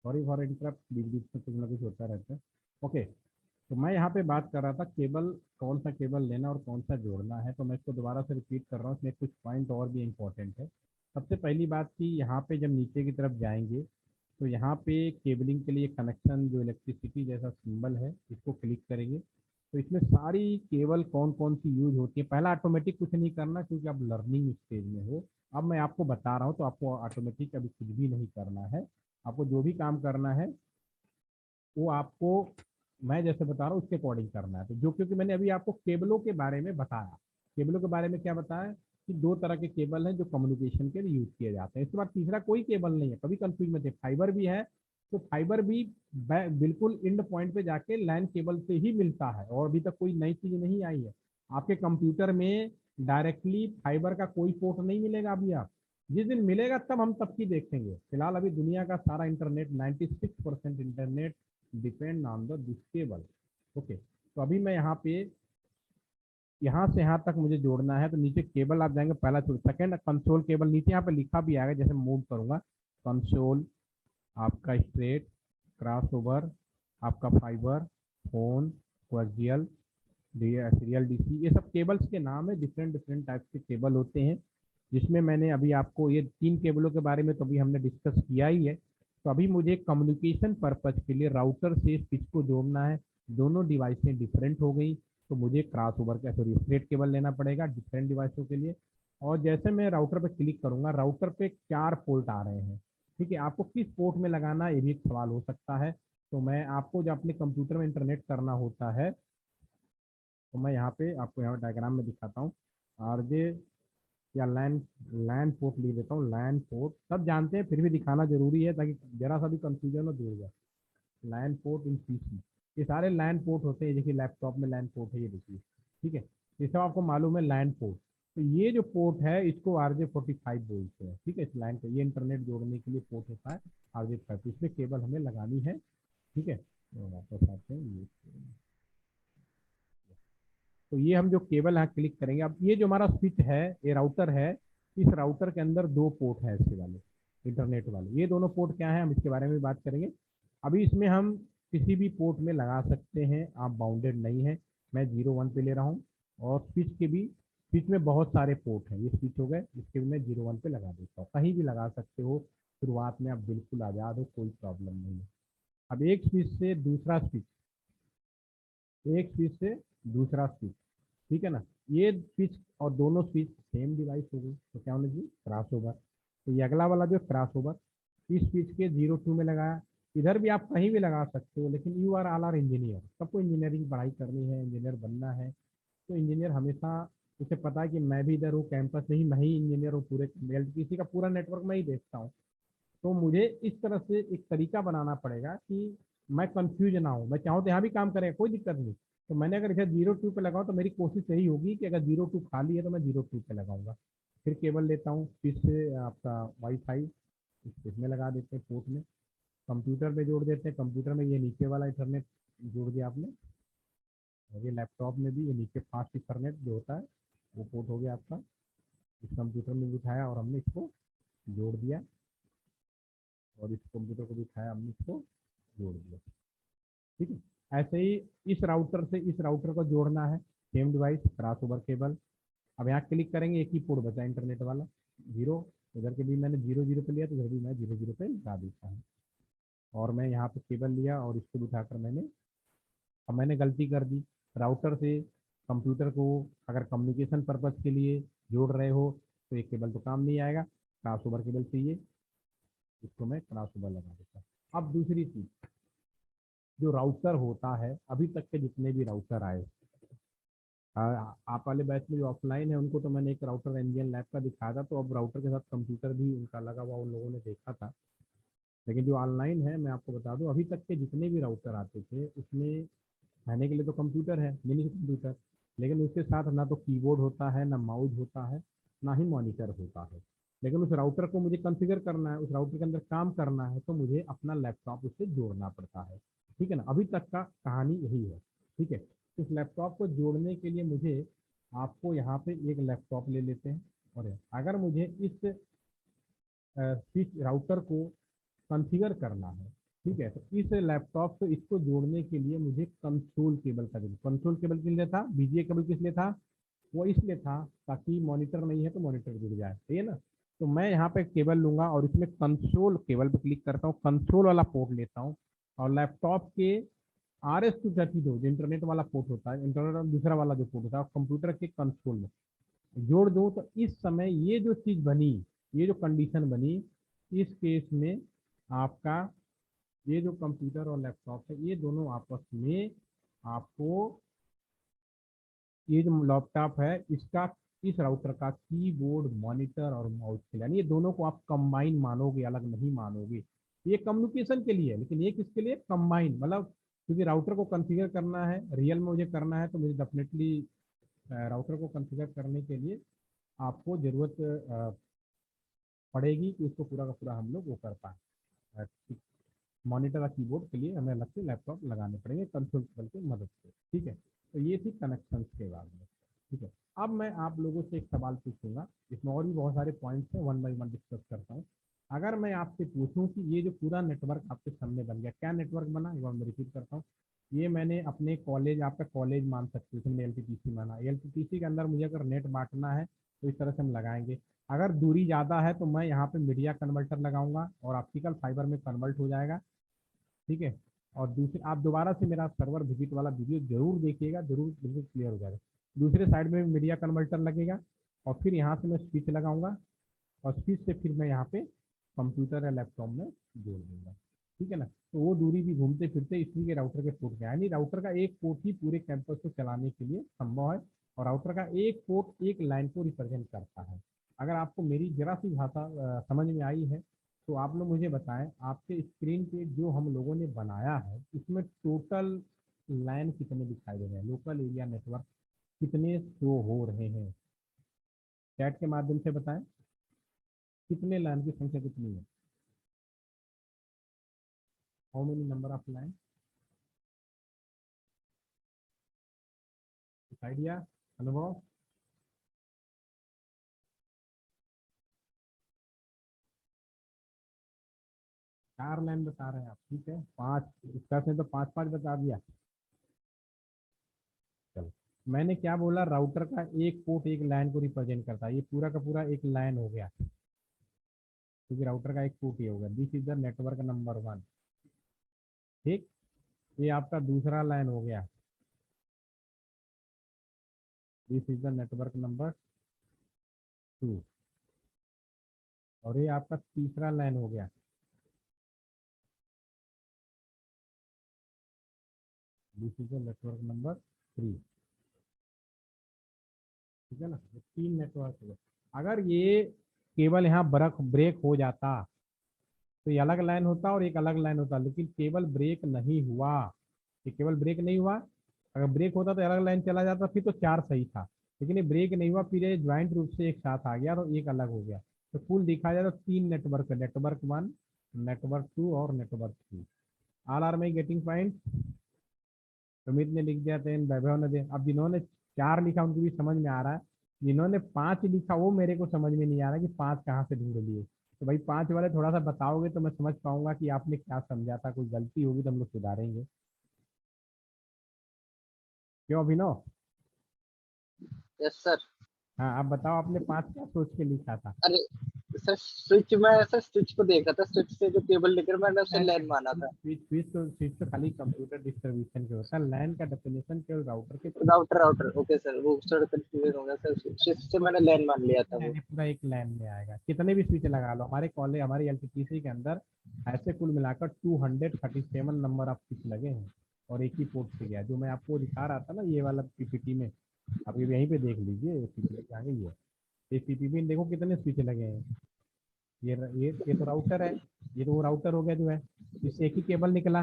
सॉरी फॉर इंटरप्ट, बीच बीच में कुछ ना कुछ होता रहता है। ओके, तो मैं यहाँ पे बात कर रहा था केबल, कौन सा केबल लेना और कौन सा जोड़ना है। तो मैं इसको दोबारा से रिपीट कर रहा हूँ, इसमें कुछ पॉइंट और भी इम्पोर्टेंट है। सबसे पहली बात कि यहाँ पे जब नीचे की तरफ जाएंगे, तो यहाँ पे केबलिंग के लिए कनेक्शन, जो इलेक्ट्रिसिटी जैसा सिंबल है, इसको क्लिक करेंगे। तो इसमें सारी केबल कौन कौन सी यूज होती है, पहला ऑटोमेटिक कुछ नहीं करना क्योंकि आप लर्निंग स्टेज में हो। अब मैं आपको बता रहा हूँ, तो आपको ऑटोमेटिक अभी कुछ भी नहीं करना है। आपको जो भी काम करना है वो आपको, मैं जैसे बता रहा हूँ उसके अकॉर्डिंग करना है। तो जो, क्योंकि मैंने अभी आपको केबलों के बारे में बताया, केबलों के बारे में क्या बताया कि दो तरह के केबल हैं जो कम्युनिकेशन के लिए यूज किए जाते हैं। इसके बाद तीसरा कोई केबल नहीं है, कभी कंफ्यूज मत है। फाइबर भी है, तो फाइबर भी बिल्कुल इंड पॉइंट पे जाके लैन केबल से ही मिलता है, और अभी तक कोई नई चीज नहीं आई है। आपके कंप्यूटर में डायरेक्टली फाइबर का कोई पोर्ट नहीं मिलेगा अभी। आप जिस दिन मिलेगा तब हम तब की देखेंगे। फिलहाल अभी दुनिया का सारा internet, 96% internet depend on the this cable. Okay, तो अभी मैं यहाँ पे, यहाँ से यहाँ तक मुझे जोड़ना है, तो नीचे केबल आप जाएंगे, पहला सेकंड कंसोल केबल, नीचे यहाँ पे लिखा भी आएगा, जैसे मूव करूंगा, कंसोल, आपका स्ट्रेट, क्रॉस ओवर, आपका फाइबर, फोन, वर्जियल, सीरियल डीसी, ये सब केबल्स के नाम है। डिफरेंट डिफरेंट टाइप के केबल होते हैं, जिसमें मैंने अभी आपको ये तीन केबलों के बारे में तो अभी हमने डिस्कस किया ही है। तो अभी मुझे कम्युनिकेशन पर्पज के लिए राउटर से स्विच को जोड़ना है। दोनों डिवाइसें डिफरेंट हो गई, तो मुझे क्रॉस ओवर का, सॉरी, स्ट्रेट केबल लेना पड़ेगा डिफरेंट डिवाइसों के लिए। और जैसे मैं राउटर पे क्लिक करूंगा, राउटर पे 4 पोर्ट आ रहे हैं। ठीक है, आपको किस पोर्ट में लगाना है ये भी एक सवाल हो सकता है। तो मैं आपको, जब अपने कंप्यूटर में इंटरनेट करना होता है, तो मैं यहाँ पे आपको यहाँ डायग्राम में दिखाता हूँ। आरजे या लैन, लैन पोर्ट लिख देता हूँ, लैन पोर्ट सब जानते हैं, फिर भी दिखाना जरूरी है ताकि जरा सा भी कंफ्यूजन हो, दूर जाए। लैन पोर्ट इन पीसी, ये सारे लैन पोर्ट होते हैं। देखिए लैपटॉप में लैन पोर्ट है, ये देखिए। ठीक है, ये सब आपको मालूम है लैन पोर्ट। तो ये जो पोर्ट है इसको RJ45 बोलते हैं। ठीक है, इस लाइन पे ये इंटरनेट जोड़ने के लिए पोर्ट होता है RJ45, इसमें केबल हमें लगानी है। ठीक है, तो वापस आते हैं ये। तो ये हम जो केबल यहाँ क्लिक करेंगे, अब ये जो हमारा स्विच है, ये राउटर है, इस राउटर के अंदर 2 पोर्ट है ऐसे वाले, इंटरनेट वाले। ये दोनों पोर्ट क्या है, हम इसके बारे में बात करेंगे। अभी इसमें हम किसी भी पोर्ट में लगा सकते हैं, आप बाउंडेड नहीं है। मैं 0 1 पे ले रहा हूँ। और स्विच के भी, स्विच में बहुत सारे पोर्ट हैं, ये स्विच हो गए, इसके भी मैं 0 1 पे लगा देता हूँ। कहीं भी लगा सकते हो, शुरुआत में आप बिल्कुल आज़ाद हो, कोई प्रॉब्लम नहीं है। अब एक स्विच से दूसरा स्विच, एक स्विच से दूसरा स्विच, ठीक है ना, ये स्विच और दोनों स्विच सेम डिवाइस हो गई, तो क्या होना चाहिए, क्रॉस ओवर। तो ये अगला वाला जो क्रॉस ओवर, इस स्विच के 0 2 में लगाया। इधर भी आप कहीं भी लगा सकते हो, लेकिन you are all are engineer, सबको इंजीनियरिंग पढ़ाई करनी है, इंजीनियर बनना है। तो इंजीनियर हमेशा, उसे पता है कि मैं भी इधर हूँ कैंपस में ही, मैं ही इंजीनियर हूँ, पूरे किसी का पूरा नेटवर्क मैं ही देखता हूँ। तो मुझे इस तरह से एक तरीका बनाना पड़ेगा कि मैं कंफ्यूज ना हूँ, मैं चाहूँ तो यहाँ भी काम करें, कोई दिक्कत नहीं। तो मैंने अगर इसे 0 2 पे लगाऊँ, तो मेरी कोशिश यही होगी कि अगर 0 2 खाली है तो मैं 0 2 पे लगाऊंगा। फिर केबल लेता हूँ, फिर से आपका वाईफाई इसमें लगा देते हैं पोर्ट में, कंप्यूटर में जोड़ देते हैं। कंप्यूटर में ये नीचे वाला इंटरनेट जोड़ दिया आपने, और ये लैपटॉप में भी ये नीचे फास्ट इंटरनेट जो होता है वो पोर्ट हो गया आपका, इस कंप्यूटर में बिठाया और हमने इसको जोड़ दिया, और इस कंप्यूटर को बिठाया हमने इसको जोड़ दिया। ठीक है, ऐसे ही इस राउटर से इस राउटर को जोड़ना है, same device cross over cable. अब यहाँ क्लिक करेंगे, एक ही पोर्ट बचा इंटरनेट वाला, 0। इधर के भी मैंने 0 0 पे लिया, तो इधर भी मैं 0 0 पे लगा देता हूँ। और मैं यहाँ पे केबल लिया और इसको बिठाकर अब मैंने गलती कर दी। राउटर से कंप्यूटर को अगर कम्युनिकेशन पर्पज़ के लिए जोड़ रहे हो तो एक केबल तो काम नहीं आएगा, क्रॉस ओवर केबल चाहिए, इसको मैं क्रॉस ओवर लगा देता हूँ। अब दूसरी चीज़, जो राउटर होता है, अभी तक के जितने भी राउटर आए, आप वाले बैच में जो ऑफलाइन है उनको तो मैंने एक राउटर एनजीएन लैब का दिखाया था, तो अब राउटर के साथ कंप्यूटर भी उनका लगा हुआ उन लोगों ने देखा था। लेकिन जो ऑनलाइन है, मैं आपको बता दूं, अभी तक के जितने भी राउटर आते थे उसमें रहने के लिए तो कंप्यूटर है, मिनी कंप्यूटर, लेकिन उसके साथ ना तो कीबोर्ड होता है, ना माउस होता है, ना ही मॉनिटर होता है। लेकिन उस राउटर को मुझे कॉन्फ़िगर करना है, उस राउटर के अंदर काम करना है, तो मुझे अपना लैपटॉप उससे जोड़ना पड़ता है। ठीक है ना, अभी तक का कहानी यही है। ठीक है, इस लैपटॉप को जोड़ने के लिए मुझे, आपको यहाँ पे एक लैपटॉप ले लेते हैं, और अगर मुझे इस स्विच राउटर को कॉन्फ़िगर करना है, ठीक है, तो इस लैपटॉप से इसको जोड़ने के लिए मुझे कंसोल केबल का जरूरत। कंसोल केबल किस लिए था, बीजीए केबल किस लिए था, वो इसलिए था ताकि मॉनिटर नहीं है तो मॉनिटर जुड़ जाए, सही है ना। तो मैं यहाँ पे केबल लूंगा और इसमें कंसोल केबल पे क्लिक करता हूँ, कंसोल वाला पोर्ट लेता हूँ, और लैपटॉप के RS-232 जो इंटरनेट वाला पोर्ट होता है, इंटरनेट दूसरा वाला जो पोर्ट होता है, कंप्यूटर के कंसोल में जोड़ दूँ, तो इस समय ये जो चीज़ बनी, ये जो कंडीशन बनी, इस केस में आपका ये जो कंप्यूटर और लैपटॉप है, ये दोनों आपस में, आपको ये जो लैपटॉप है इसका, इस राउटर का कीबोर्ड, मॉनिटर और माउस के लिए, यानी ये दोनों को आप कंबाइन मानोगे, अलग नहीं मानोगे। ये कम्युनिकेशन के लिए है, लेकिन ये किसके लिए, कंबाइन, मतलब क्योंकि राउटर को कॉन्फ़िगर करना है, रियल में मुझे करना है, तो मुझे डेफिनेटली राउटर को कॉन्फ़िगर करने के लिए आपको ज़रूरत पड़ेगी कि उसको पूरा का पूरा हम लोग वो कर पाए। मॉनिटर और कीबोर्ड के लिए हमें अलग से लैपटॉप लगाने पड़ेंगे कंसोल केबल की मदद से। ठीक है, तो ये थी कनेक्शन के बारे में। ठीक है, अब मैं आप लोगों से एक सवाल पूछूंगा, इसमें और भी बहुत सारे पॉइंट्स हैं, वन बाई वन डिस्कस करता हूँ। अगर मैं आपसे पूछूं कि ये जो पूरा नेटवर्क आपके सामने बन गया, क्या नेटवर्क बना, एक बार मैं रिपीट करता हूँ। ये मैंने अपने कॉलेज, आपका कॉलेज मान सकते हो, LTPC माना, LTPC के अंदर मुझे अगर नेट बांटना है तो इस तरह से हम लगाएंगे। अगर दूरी ज़्यादा है तो मैं यहाँ पे मीडिया कन्वर्टर लगाऊंगा और ऑप्टिकल फाइबर में कन्वर्ट हो जाएगा। ठीक है, और दूसरे, आप दोबारा से मेरा सर्वर विजिट वाला वीडियो जरूर देखिएगा, जरूर बिल्कुल क्लियर हो जाएगा। दूसरे साइड में मीडिया कन्वर्टर लगेगा, और फिर यहाँ से मैं स्विच लगाऊंगा, और स्विच से फिर मैं यहाँ पे कंप्यूटर या लैपटॉप में जोड़ दूंगा। ठीक है ना, तो वो दूरी भी घूमते फिरते इसी के राउटर के पोर्ट में, यानी राउटर का एक पोर्ट ही पूरे कैंपस को चलाने के लिए संभव है, और राउटर का एक पोर्ट एक लाइन को रिप्रेजेंट करता है। अगर आपको मेरी जरा सी भाषा समझ में आई है, तो आप लोग मुझे बताएं, आपके स्क्रीन पे जो हम लोगों ने बनाया है इसमें टोटल लाइन कितने दिखाई दे रहे हैं, लोकल एरिया नेटवर्क कितने शो हो रहे हैं, चैट के माध्यम से बताएं, कितने लाइन की संख्या कितनी है, how many number of line, idea, अनुभव। 4 लाइन बता रहे हैं आप, ठीक है, 5 इसका से तो 5 5 बता दिया। चलो, मैंने क्या बोला, राउटर का एक पोर्ट एक लाइन को रिप्रेजेंट करता है, ये पूरा का पूरा एक लाइन हो गया, क्योंकि राउटर का एक पोर्ट ही होगा। This is the network number 1। ठीक, ये आपका दूसरा लाइन हो गया, this is the network number 2, और ये आपका तीसरा लाइन हो गया, this is the network number 3। ठीक है ना, ये 3 नेटवर्क हो गए। अगर ये केवल यहाँ ब्रेक हो जाता तो ये अलग लाइन होता और एक अलग लाइन होता, लेकिन केवल ब्रेक नहीं हुआ, ये केवल ब्रेक नहीं हुआ। अगर ब्रेक होता तो अलग लाइन चला जाता, फिर तो 4 सही था, लेकिन ये ब्रेक नहीं हुआ, फिर ये ज्वाइंट रूप से एक साथ आ गया तो एक अलग हो गया। तो कुल देखा जाए तो 3 नेटवर्क है, नेटवर्क 1, नेटवर्क 2 और network 3। All are my getting point. Sumit ने लिख दिया, वैभव ने दे, अब जिन्होंने 4 लिखा उनको भी समझ में आ रहा है जिन्होंने 5 लिखा वो मेरे को समझ में नहीं आ रहा कि 5 कहाँ से ढूंढ लिए। तो भाई 5 वाले थोड़ा सा बताओगे तो मैं समझ पाऊंगा कि आपने क्या समझा था, कोई गलती होगी तो हम लोग सुधारेंगे। क्यों अभिनव? Yes sir. हाँ आप बताओ, आपने 5 क्या सोच के लिखा था? अरे सर स्विच, मैं सर स्विच को देखा था, स्विच से जो केबल लेकर मैंने उसे लैन का लैन माना था। स्विच तो खाली कंप्यूटर डिस्ट्रीब्यूशन के होता है, लैन का डेफिनेशन केवल राउटर के। राउटर राउटर ओके सर, वो थोड़ा कंफ्यूजन हो गया सर, स्विच से मैंने लैन मान लिया था वो। लैन पूरा एक लैन में आएगा, कितने भी स्विच लगा लो हमारे कॉलेज हमारी एलटीपीसी के अंदर ऐसे कुल मिलाकर 237 नंबर ऑफ स्विच लगे हैं और एक ही पोर्ट से गया, जो मैं आपको दिखा रहा था ना ये वाला पीपीटी में। आप ये यहीं पे देख लीजिए, पीपीटी आ गई है। इस पीपीटी में देखो कितने स्विच लगे हैं। ये तो राउटर है, ये तो वो राउटर हो गया जो है, इससे एक ही केबल निकला।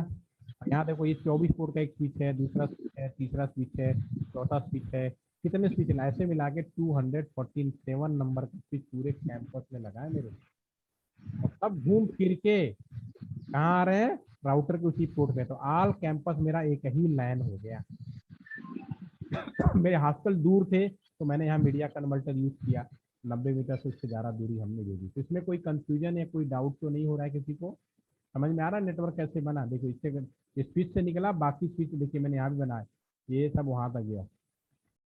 यहाँ देखो ये 24 पोर्ट का एक स्विच है, दूसरा स्विच है, तीसरा स्विच है, चौथा स्विच है। कितने स्विच है ऐसे मिला के 247 नंबर का स्विच पूरे कैंपस में लगा है मेरे। और सब घूम फिर के कहाँ आ रहे हैं? राउटर के उसी पोर्ट पे। तो ऑल कैंपस मेरा एक ही लाइन हो गया। मेरे हॉस्टल दूर थे तो मैंने यहाँ मीडिया कन्वर्टर यूज किया, 90 मीटर से उससे ज़्यादा दूरी हमने दे दी। तो इसमें कोई कंफ्यूजन या कोई डाउट तो नहीं हो रहा है किसी को? समझ में आ रहा है नेटवर्क कैसे बना? देखो इससे ये स्विच से निकला, बाकी स्विच देखिए मैंने यहाँ भी बनाया, ये सब वहाँ तक गया,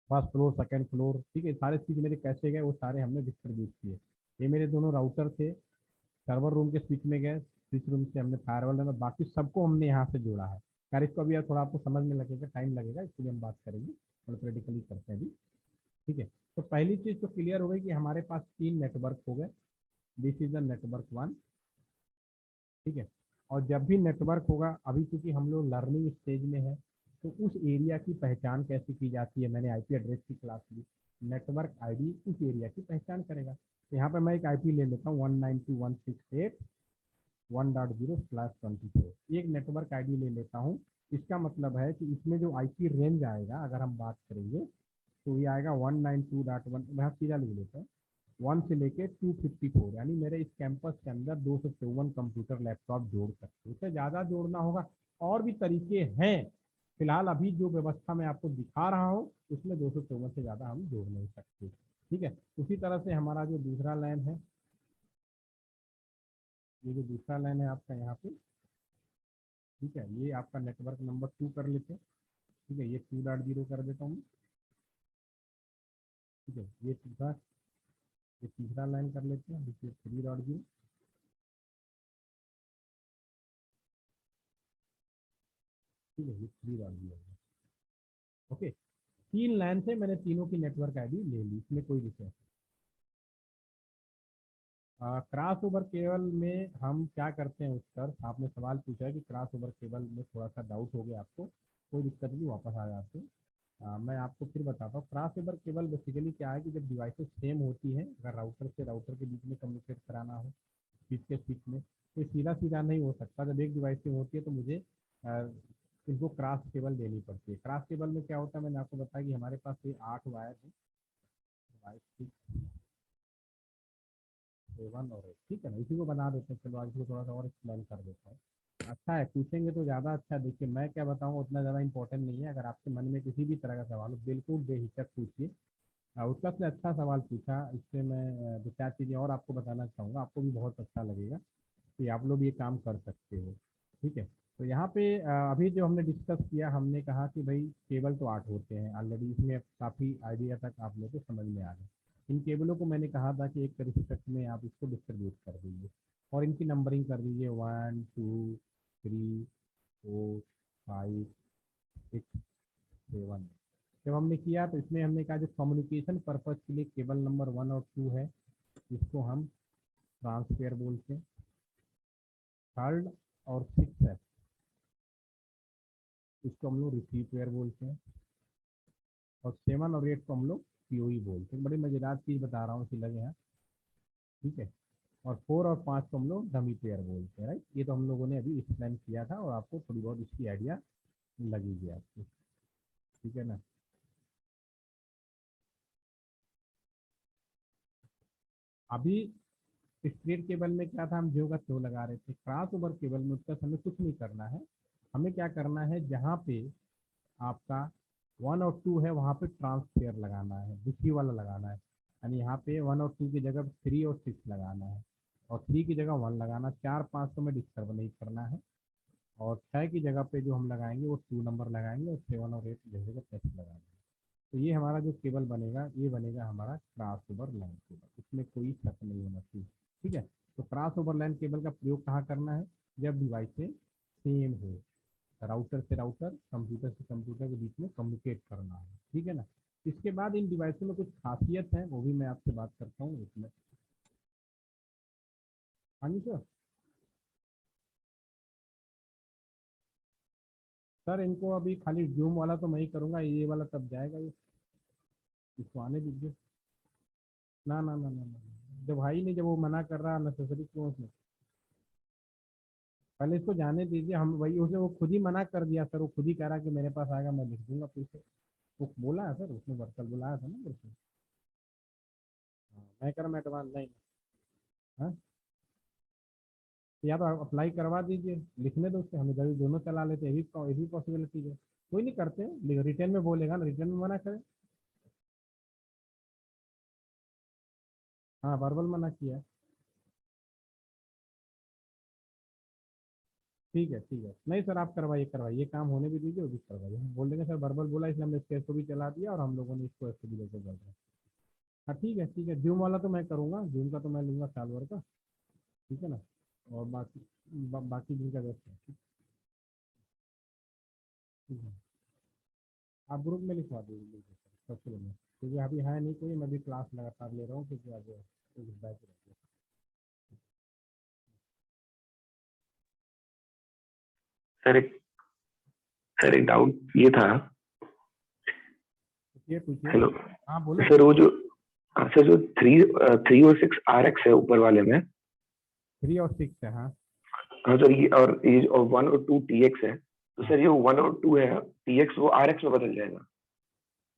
फर्स्ट फ्लोर सेकंड फ्लोर, ठीक है। सारे स्विच मेरे कैसे गए वो सारे हमने डिस्ट्रीब्यूट किए। ये मेरे दोनों राउटर थे, सर्वर रूम के स्विच में गए, स्विच रूम से हमने फायरवॉल में, बाकी सबको हमने यहाँ से जोड़ा है। यार इसको अभी थोड़ा आपको समझ में लगेगा, टाइम लगेगा, इसके लिए हम बात करेंगे, थोड़ा प्रैक्टिकली करते हैं अभी। ठीक है, तो पहली चीज़ तो क्लियर हो गई कि हमारे पास 3 नेटवर्क हो गए। This is the network 1। ठीक है, और जब भी नेटवर्क होगा, अभी क्योंकि हम लोग लर्निंग स्टेज में है, तो उस एरिया की पहचान कैसे की जाती है, मैंने आईपी एड्रेस की क्लास ली। नेटवर्क आईडी उस एरिया की पहचान करेगा। तो यहाँ पे मैं एक आईपी ले लेता हूँ 192.168.1.0/24। एक नेटवर्क आईडी ले लेता हूँ। इसका मतलब है कि इसमें जो आईपी रेंज आएगा अगर हम बात करेंगे तो ये आएगा 192.1, मैं सीधा लिख लेता हूँ, 1 से लेके 254। यानी मेरे इस कैंपस के अंदर 254 कंप्यूटर लैपटॉप जोड़ सकते हैं। उससे ज़्यादा जोड़ना होगा, और भी तरीके हैं। फिलहाल अभी जो व्यवस्था मैं आपको दिखा रहा हूँ उसमें 254 से ज़्यादा हम जोड़ नहीं सकते। ठीक है, उसी तरह से हमारा जो दूसरा लाइन है, ये जो दूसरा लाइन है आपका यहाँ पे, ठीक है, ये आपका नेटवर्क नंबर 2 कर लेते हैं। ठीक है, ये 2.0 कर देता हूँ। ठीक है, ये तीसरा लाइन कर लेते हैं, देखिए 3.0। ठीक है, ये 3.0। ओके, 3 लाइन से मैंने तीनों की नेटवर्क आईडी ले ली, इसमें कोई दिक्कत। क्रॉस ओवर केबल में हम क्या करते हैं? उत्तर आपने सवाल पूछा है कि क्रॉस ओवर केबल में थोड़ा सा डाउट हो गया आपको, कोई दिक्कत नहीं, वापस आ जाते हैं। मैं आपको फिर बताता हूँ। क्रॉस ओवर केबल बेसिकली क्या है कि जब डिवाइसेस सेम होती हैं, अगर राउटर से राउटर के बीच में कम्युनिकेट कराना हो स्विच के स्विच में, तो सीधा सीधा नहीं हो सकता। जब एक डिवाइस सेम होती है तो मुझे इनको क्रॉस केबल देनी पड़ती है। क्रॉस केबल में क्या होता है, मैंने आपको बताया कि हमारे पास ये 8 वायर है, 5, 6, 7 और 8। ठीक है ना, इसी को बना देते हैं। चलो आज को थोड़ा सा और एक्सप्लेन कर देता हूँ। अच्छा है, पूछेंगे तो ज़्यादा अच्छा है। देखिए मैं क्या बताऊँ उतना ज़्यादा इंपॉर्टेंट नहीं है। अगर आपके मन में किसी भी तरह का सवाल हो बिल्कुल बेहिचक पूछिए। उसका से अच्छा सवाल पूछा, इससे मैं 2-4 चीज़ें और आपको बताना चाहूँगा, आपको भी बहुत अच्छा लगेगा कि आप लोग ये काम कर सकते हो। ठीक है, तो यहाँ पे अभी जो हमने डिस्कस किया, हमने कहा कि भाई केबल तो 8 होते हैं ऑलरेडी, इसमें काफ़ी आइडिया तक आप लोग को समझ में आ गया। इन केबलों को मैंने कहा था कि एक तरीके में आप इसको डिस्ट्रीब्यूट कर दीजिए और इनकी नंबरिंग कर दीजिए 1 2 3 4 5 6 7। जब हमने किया तो इसमें हमने कहा जो कम्युनिकेशन पर्पज़ के लिए केबल नंबर 1 और 2 है, इसको हम ट्रांसफेयर बोलते हैं। थर्ड और 6 है, इसको हम लोग रिसीव पेयर बोलते हैं। और 7 और 8 को हम लोग पीओई बोलते हैं। बड़ी मज़ेदार चीज़ बता रहा हूँ, इसी लगे हैं। ठीक है, और 4 और 5 को हम लोग डमी पेयर बोलते हैं। राइट, ये तो हम लोगों ने अभी एक्सप्लेन किया था और आपको थोड़ी बहुत इसकी आइडिया लगेगी आपको। ठीक है ना। अभी स्ट्रेट केबल में क्या था, हम ज्यो का त्यों लगा रहे थे। क्रॉस ओवर केबल में उसका हमें कुछ नहीं करना है। हमें क्या करना है, जहाँ पे आपका 1 और 2 है वहाँ पे ट्रांसफेयर लगाना है, दूसरी वाला लगाना है, यानी यहाँ पे 1 और 2 की जगह 3 और 6 लगाना है, और 3 की जगह 1 लगाना, 4 5 को में डिस्टर्ब नहीं करना है, और 6 की जगह पे जो हम लगाएंगे वो 2 नंबर लगाएंगे, और 7 और 8 जैसे का टेस्ट लगाएंगे। तो ये हमारा जो केबल बनेगा ये बनेगा हमारा क्रॉस ओवर लाइन केबल, इसमें कोई शक नहीं होना चाहिए। ठीक है, तो क्रॉस ओवर लाइन केबल का प्रयोग कहाँ करना है, जब डिवाइसें सेम हो, राउटर से राउटर, कंप्यूटर से कंप्यूटर के बीच में कम्युनिकेट करना है। ठीक है ना। इसके बाद इन डिवाइसों में कुछ खासियत है, वो भी मैं आपसे बात करता हूँ इसमें। हाँ जी सर। सर इनको अभी खाली जूम वाला तो मैं ही करूँगा, ये वाला तब जाएगा, ये इसको आने दीजिए। ना ना ना ना ना, जब भाई नहीं, जब वो मना कर रहा है नेसेसरी क्यों उसमें, पहले इसको जाने दीजिए। हम वही, उसे वो खुद ही मना कर दिया सर, वो खुद ही कह रहा कि मेरे पास आएगा मैं लिख दूंगा पैसे। वो बोला है सर, उसने वर्कर बुलाया था ना मेरे को। हाँ, मैं कर मैं एडवांस नहीं। हाँ, या तो आप अप्लाई करवा दीजिए, लिखने दो उससे, हमें जरूर दोनों चला लेते हैं, ये भी पॉसिबिलिटी है। कोई नहीं करते, रिटर्न में बोलेगा ना, रिटर्न में मना करें। हाँ, वर्बल मना किया है। ठीक है ठीक है, नहीं सर आप करवाइए करवाइए, ये काम होने भी दीजिए, वो भी करवाइए, हम बोल देंगे सर वर्बल बोला इसलिए हमने इस केस को भी चला दिया, और हम लोगों ने इसको ऐसे भी लेकर चल रहे हैं। हाँ ठीक है, जूम वाला तो मैं करूँगा, जूम का तो मैं लूँगा साल भर का। ठीक है ना। और बाकी बाकी दिन का व्यस्त है। ठीक है, आप ग्रुप में लिखवा दीजिए सबसे बढ़िया, क्योंकि अभी है नहीं कोई, मैं भी क्लास लगातार ले रहा हूँ, क्योंकि आज एक बैच रहती है। सर एक सर एक डाउट ये था। पूछिए पूछिए। हेलो हाँ बोलो। सर, वो जो सर जो 306 RX है ऊपर वाले में। 3 और 6 है, हाँ। हाँ सर, ये और 1 और 2 TX है, तो हाँ, सर ये 1 और 2 है TX, वो RX में बदल जाएगा।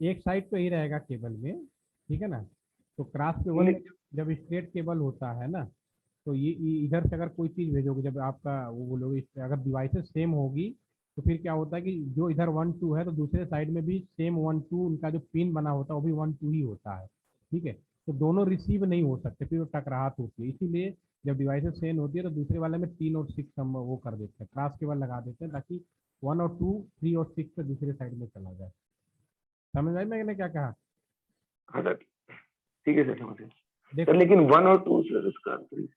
एक साइड तो ही रहेगा केबल में। ठीक है ना। तो क्रॉस केबल में नहीं जब स्ट्रेट केबल होता है ना, तो ये इधर से अगर कोई चीज़ भेजोगे, जब आपका वो बोलोगे, अगर डिवाइसेस सेम होगी, तो फिर क्या होता है कि जो इधर 1 2 है, तो दूसरे साइड में भी सेम 1 2, उनका जो पिन बना होता है वो भी 1 2 ही होता है। ठीक है, तो दोनों रिसीव नहीं हो सकते, फिर वो टकराहट होती है, इसीलिए जब डिवाइसेस सेम होती है तो दूसरे वाले में 3 और 6 हम वो कर देते हैं, क्रॉस केबल लगा देते हैं, ताकि 1 और 2 3 और 6 से दूसरे साइड में चला जाए। समझ आई मैंने क्या कहा। हाँ सर, ठीक है सर, समझ गया सर, देखो, लेकिन 1 और 2 सर उसका,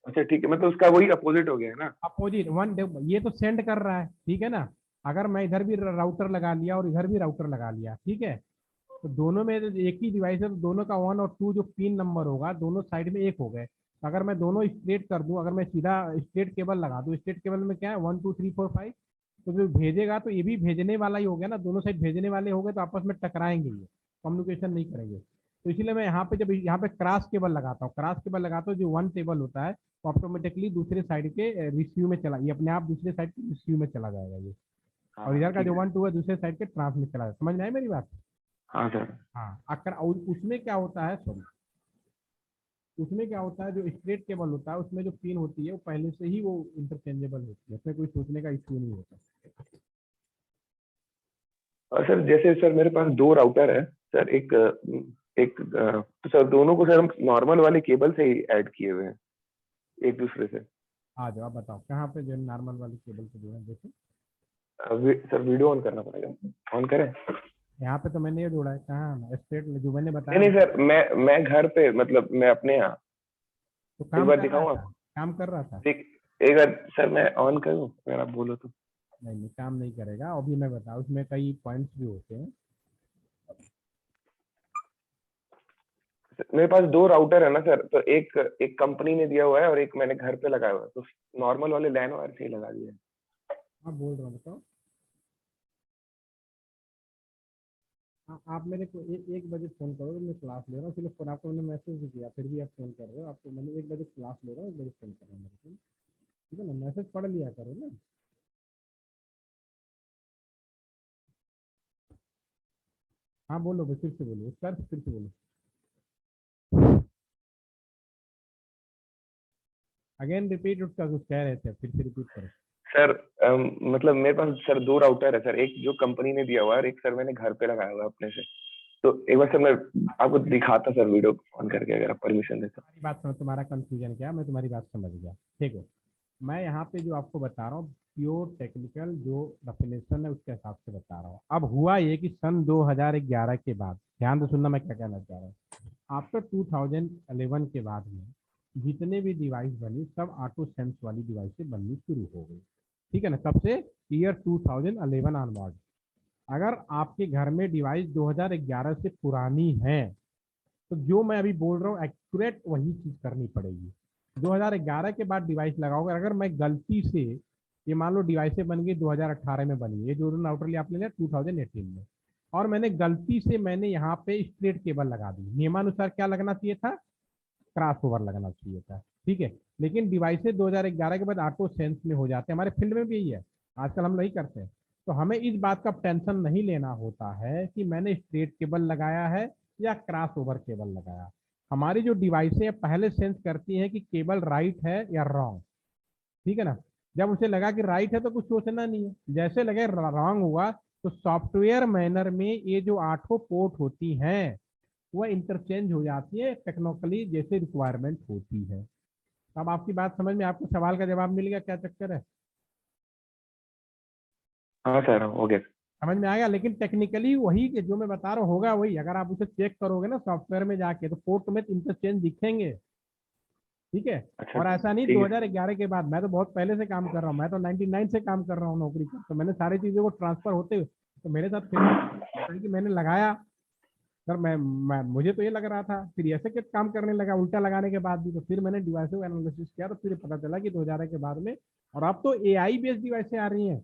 अच्छा ठीक है, मतलब उसका वही अपोजिट हो गया है ना। अपोजिट वन, ये तो सेंड कर रहा है, ठीक है ना। अगर मैं इधर भी राउटर लगा लिया और इधर भी राउटर लगा लिया, ठीक है, तो दोनों में एक ही डिवाइस है, तो दोनों का 1 और 2 जो पिन नंबर होगा दोनों साइड में एक हो गए। तो अगर मैं दोनों स्ट्रेट कर दूं, अगर मैं सीधा स्ट्रेट केबल लगा दूं, स्ट्रेट केबल में क्या है 1 2 3 4 5, तो जो भेजेगा तो ये भी भेजने वाला ही हो गया ना, दोनों साइड भेजने वाले हो गए, तो आपस में टकराएंगे, ये कम्युनिकेशन नहीं करेंगे। तो इसीलिए मैं यहाँ पे जब यहाँ पे क्रॉस केबल लगाता हूँ, क्रॉस केबल लगाता हूँ, जो 1 टेबल होता है तो ऑटोमेटिकली दूसरे साइड के रिसीव में चला, ये अपने आप दूसरे साइड के रिसीव में चला जाएगा ये, हाँ और इधर का ठीक जो है। 1 2 है दूसरे साइड के ट्रांस में चला जाएगा। समझ में आई मेरी बात। हाँ सर। हाँ, अगर उसमें क्या होता है, सॉरी, उसमें क्या होता है, जो स्ट्रेट केबल होता है उसमें जो पिन होती है वो पहले से ही वो इंटरचेंजेबल होती है, उसमें कोई सोचने का इश्यू नहीं होता। और सर जैसे सर मेरे पास दो राउटर है सर, तो सर दोनों को सर हम नॉर्मल वाले केबल से ही ऐड किए हुए हैं एक दूसरे से। आ जाओ, आप बताओ कहाँ पे जो नॉर्मल वाली केबल पे जो है, देखो। सर वीडियो ऑन करना पड़ेगा, ऑन करें? यहाँ पे तो मैंने ये जोड़ा है, कहाँ स्ट्रेट जो मैंने नहीं बताया नहीं ना। सर, मैं घर पे, मतलब मैं अपने यहाँ। तो एक काम बार कर रहा दिखाऊँ था, आपको? काम कर रहा था। एक एक बार सर मैं ऑन करूँ अगर आप बोलो तो। नहीं नहीं, काम नहीं करेगा, अभी मैं बताऊँ, उसमें कई पॉइंट्स भी होते हैं। मेरे पास दो राउटर है ना सर, तो एक एक कंपनी ने दिया हुआ है और एक मैंने घर पे लगाया हुआ है, तो नॉर्मल वाले लैन वायर से ही लगा दिया है। हाँ बोल रहा हूँ, बताओ। आप मेरे को 1 बजे फ़ोन करो, मैं क्लास ले रहा हूँ, इसलिए फ़ोन आपको मैंने मैसेज भी किया, फिर भी आप फ़ोन कर रहे हो, आपको मैंने 1 बजे क्लास ले रहा हूँ, 1 बजे फ़ोन कर रहा हूँ मेरे को। ठीक है ना, मैसेज पढ़ लिया करो ना। हाँ बोलो भाई, फिर से बोलो सर, फिर से बोलो। अगेन रिपीट, उसका कुछ कह रहे थे, फिर से रिपीट करो। सर मतलब मेरे पास सर दो राउटर है सर, एक जो कंपनी ने दिया हुआ है और एक सर मैंने घर पे लगाया हुआ है अपने से। तो एक बार सर मैं आपको दिखाता सर वीडियो ऑन करके, अगर आप परमिशन देते। तुम्हारी बात समझ, तुम्हारा कंफ्यूजन क्या है, मैं तुम्हारी बात समझ गया। ठीक है, मैं यहाँ पे जो आपको बता रहा हूँ प्योर टेक्निकल जो डेफिनेशन है उसके हिसाब से बता रहा हूँ। अब हुआ ये कि सन 2011 के बाद, ध्यान से सुनना मैं क्या कहना चाह रहा हूँ, आफ्टर 2011 के बाद में जितने भी डिवाइस बनी सब ऑटो सेंस वाली डिवाइसें बननी शुरू हो गई। ठीक है ना, कब से? Year 2011 onward. अगर आपके घर में डिवाइस 2011 से पुरानी है तो जो मैं अभी बोल रहा हूँ एक्यूरेट वही चीज करनी पड़ेगी। 2011 के बाद डिवाइस लगाओगे, अगर मैं गलती से, ये मान लो डिवाइसें बन गई 2018 में बनी, ये जो राउटर लिया आपने लिया 2018 में, और मैंने गलती से मैंने यहाँ पे स्ट्रेट केबल लगा दी, नियमानुसार क्या लगना चाहिए था? क्रॉस ओवर लगना चाहिए था। ठीक है, लेकिन डिवाइसेज 2011 के बाद ऑटो सेंस में हो जाते हैं, हमारे फील्ड में भी यही है, आजकल हम नहीं करते हैं। तो हमें इस बात का टेंशन नहीं लेना होता है कि मैंने स्ट्रेट केबल लगाया है या क्रॉस ओवर केबल लगाया। हमारी जो डिवाइसें पहले सेंस करती हैं कि केबल राइट है या रॉन्ग। ठीक है ना, जब उसे लगा कि राइट है तो कुछ सोचना नहीं है, जैसे लगे रॉन्ग हुआ तो सॉफ्टवेयर मैनर में ये जो आठों पोर्ट होती हैं वह इंटरचेंज हो जाती है टेक्निकली जैसे रिक्वायरमेंट होती है। अब आपकी बात समझ में, आपको सवाल का जवाब मिल गया क्या चक्कर है? हाँ सर हो गया। समझ में आ गया। लेकिन टेक्निकली वही के जो मैं बता रहा हूँ होगा वही, अगर आप उसे चेक करोगे ना सॉफ्टवेयर में जाके तो पोर्ट में इंटरचेंज दिखेंगे। ठीक है, अच्छा और ऐसा नहीं ठीक है। 2011 के बाद, मैं तो बहुत पहले से काम कर रहा हूँ, मैं तो 99 से काम कर रहा हूँ नौकरी पर, तो मैंने सारी चीज़ों को ट्रांसफर होते हुए, तो मेरे साथ फिर कि मैंने लगाया सर, मैं मुझे तो ये लग रहा था, फिर ऐसे के काम करने लगा उल्टा लगाने के बाद भी, तो फिर मैंने डिवाइस को एनालिसिस किया तो फिर पता चला कि 2000 के बाद में, और अब तो एआई बेस्ड डिवाइसें आ रही हैं,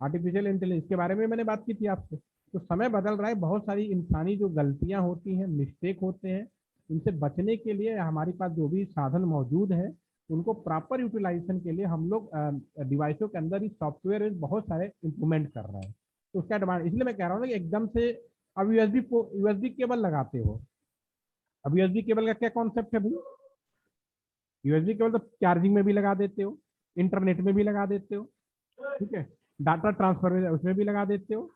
आर्टिफिशियल इंटेलिजेंस के बारे में मैंने बात की थी आपसे। तो समय बदल रहा है, बहुत सारी इंसानी जो गलतियां होती हैं, मिस्टेक होते हैं, उनसे बचने के लिए हमारे पास जो भी साधन मौजूद है उनको प्रॉपर यूटिलाइजेशन के लिए हम लोग डिवाइसों के अंदर ही सॉफ्टवेयर में बहुत सारे इंप्रूवमेंट कर रहे हैं। तो उसका डिमांड, इसलिए मैं कह रहा हूँ ना कि एकदम से अब यूएसबी केबल लगाते हो, अब यूएसबी केबल का क्या कॉन्सेप्ट है भाई? यूएसबी केबल तो चार्जिंग में भी लगा देते हो, इंटरनेट में भी लगा देते हो, ठीक है, डाटा ट्रांसफर उसमें भी लगा देते हो।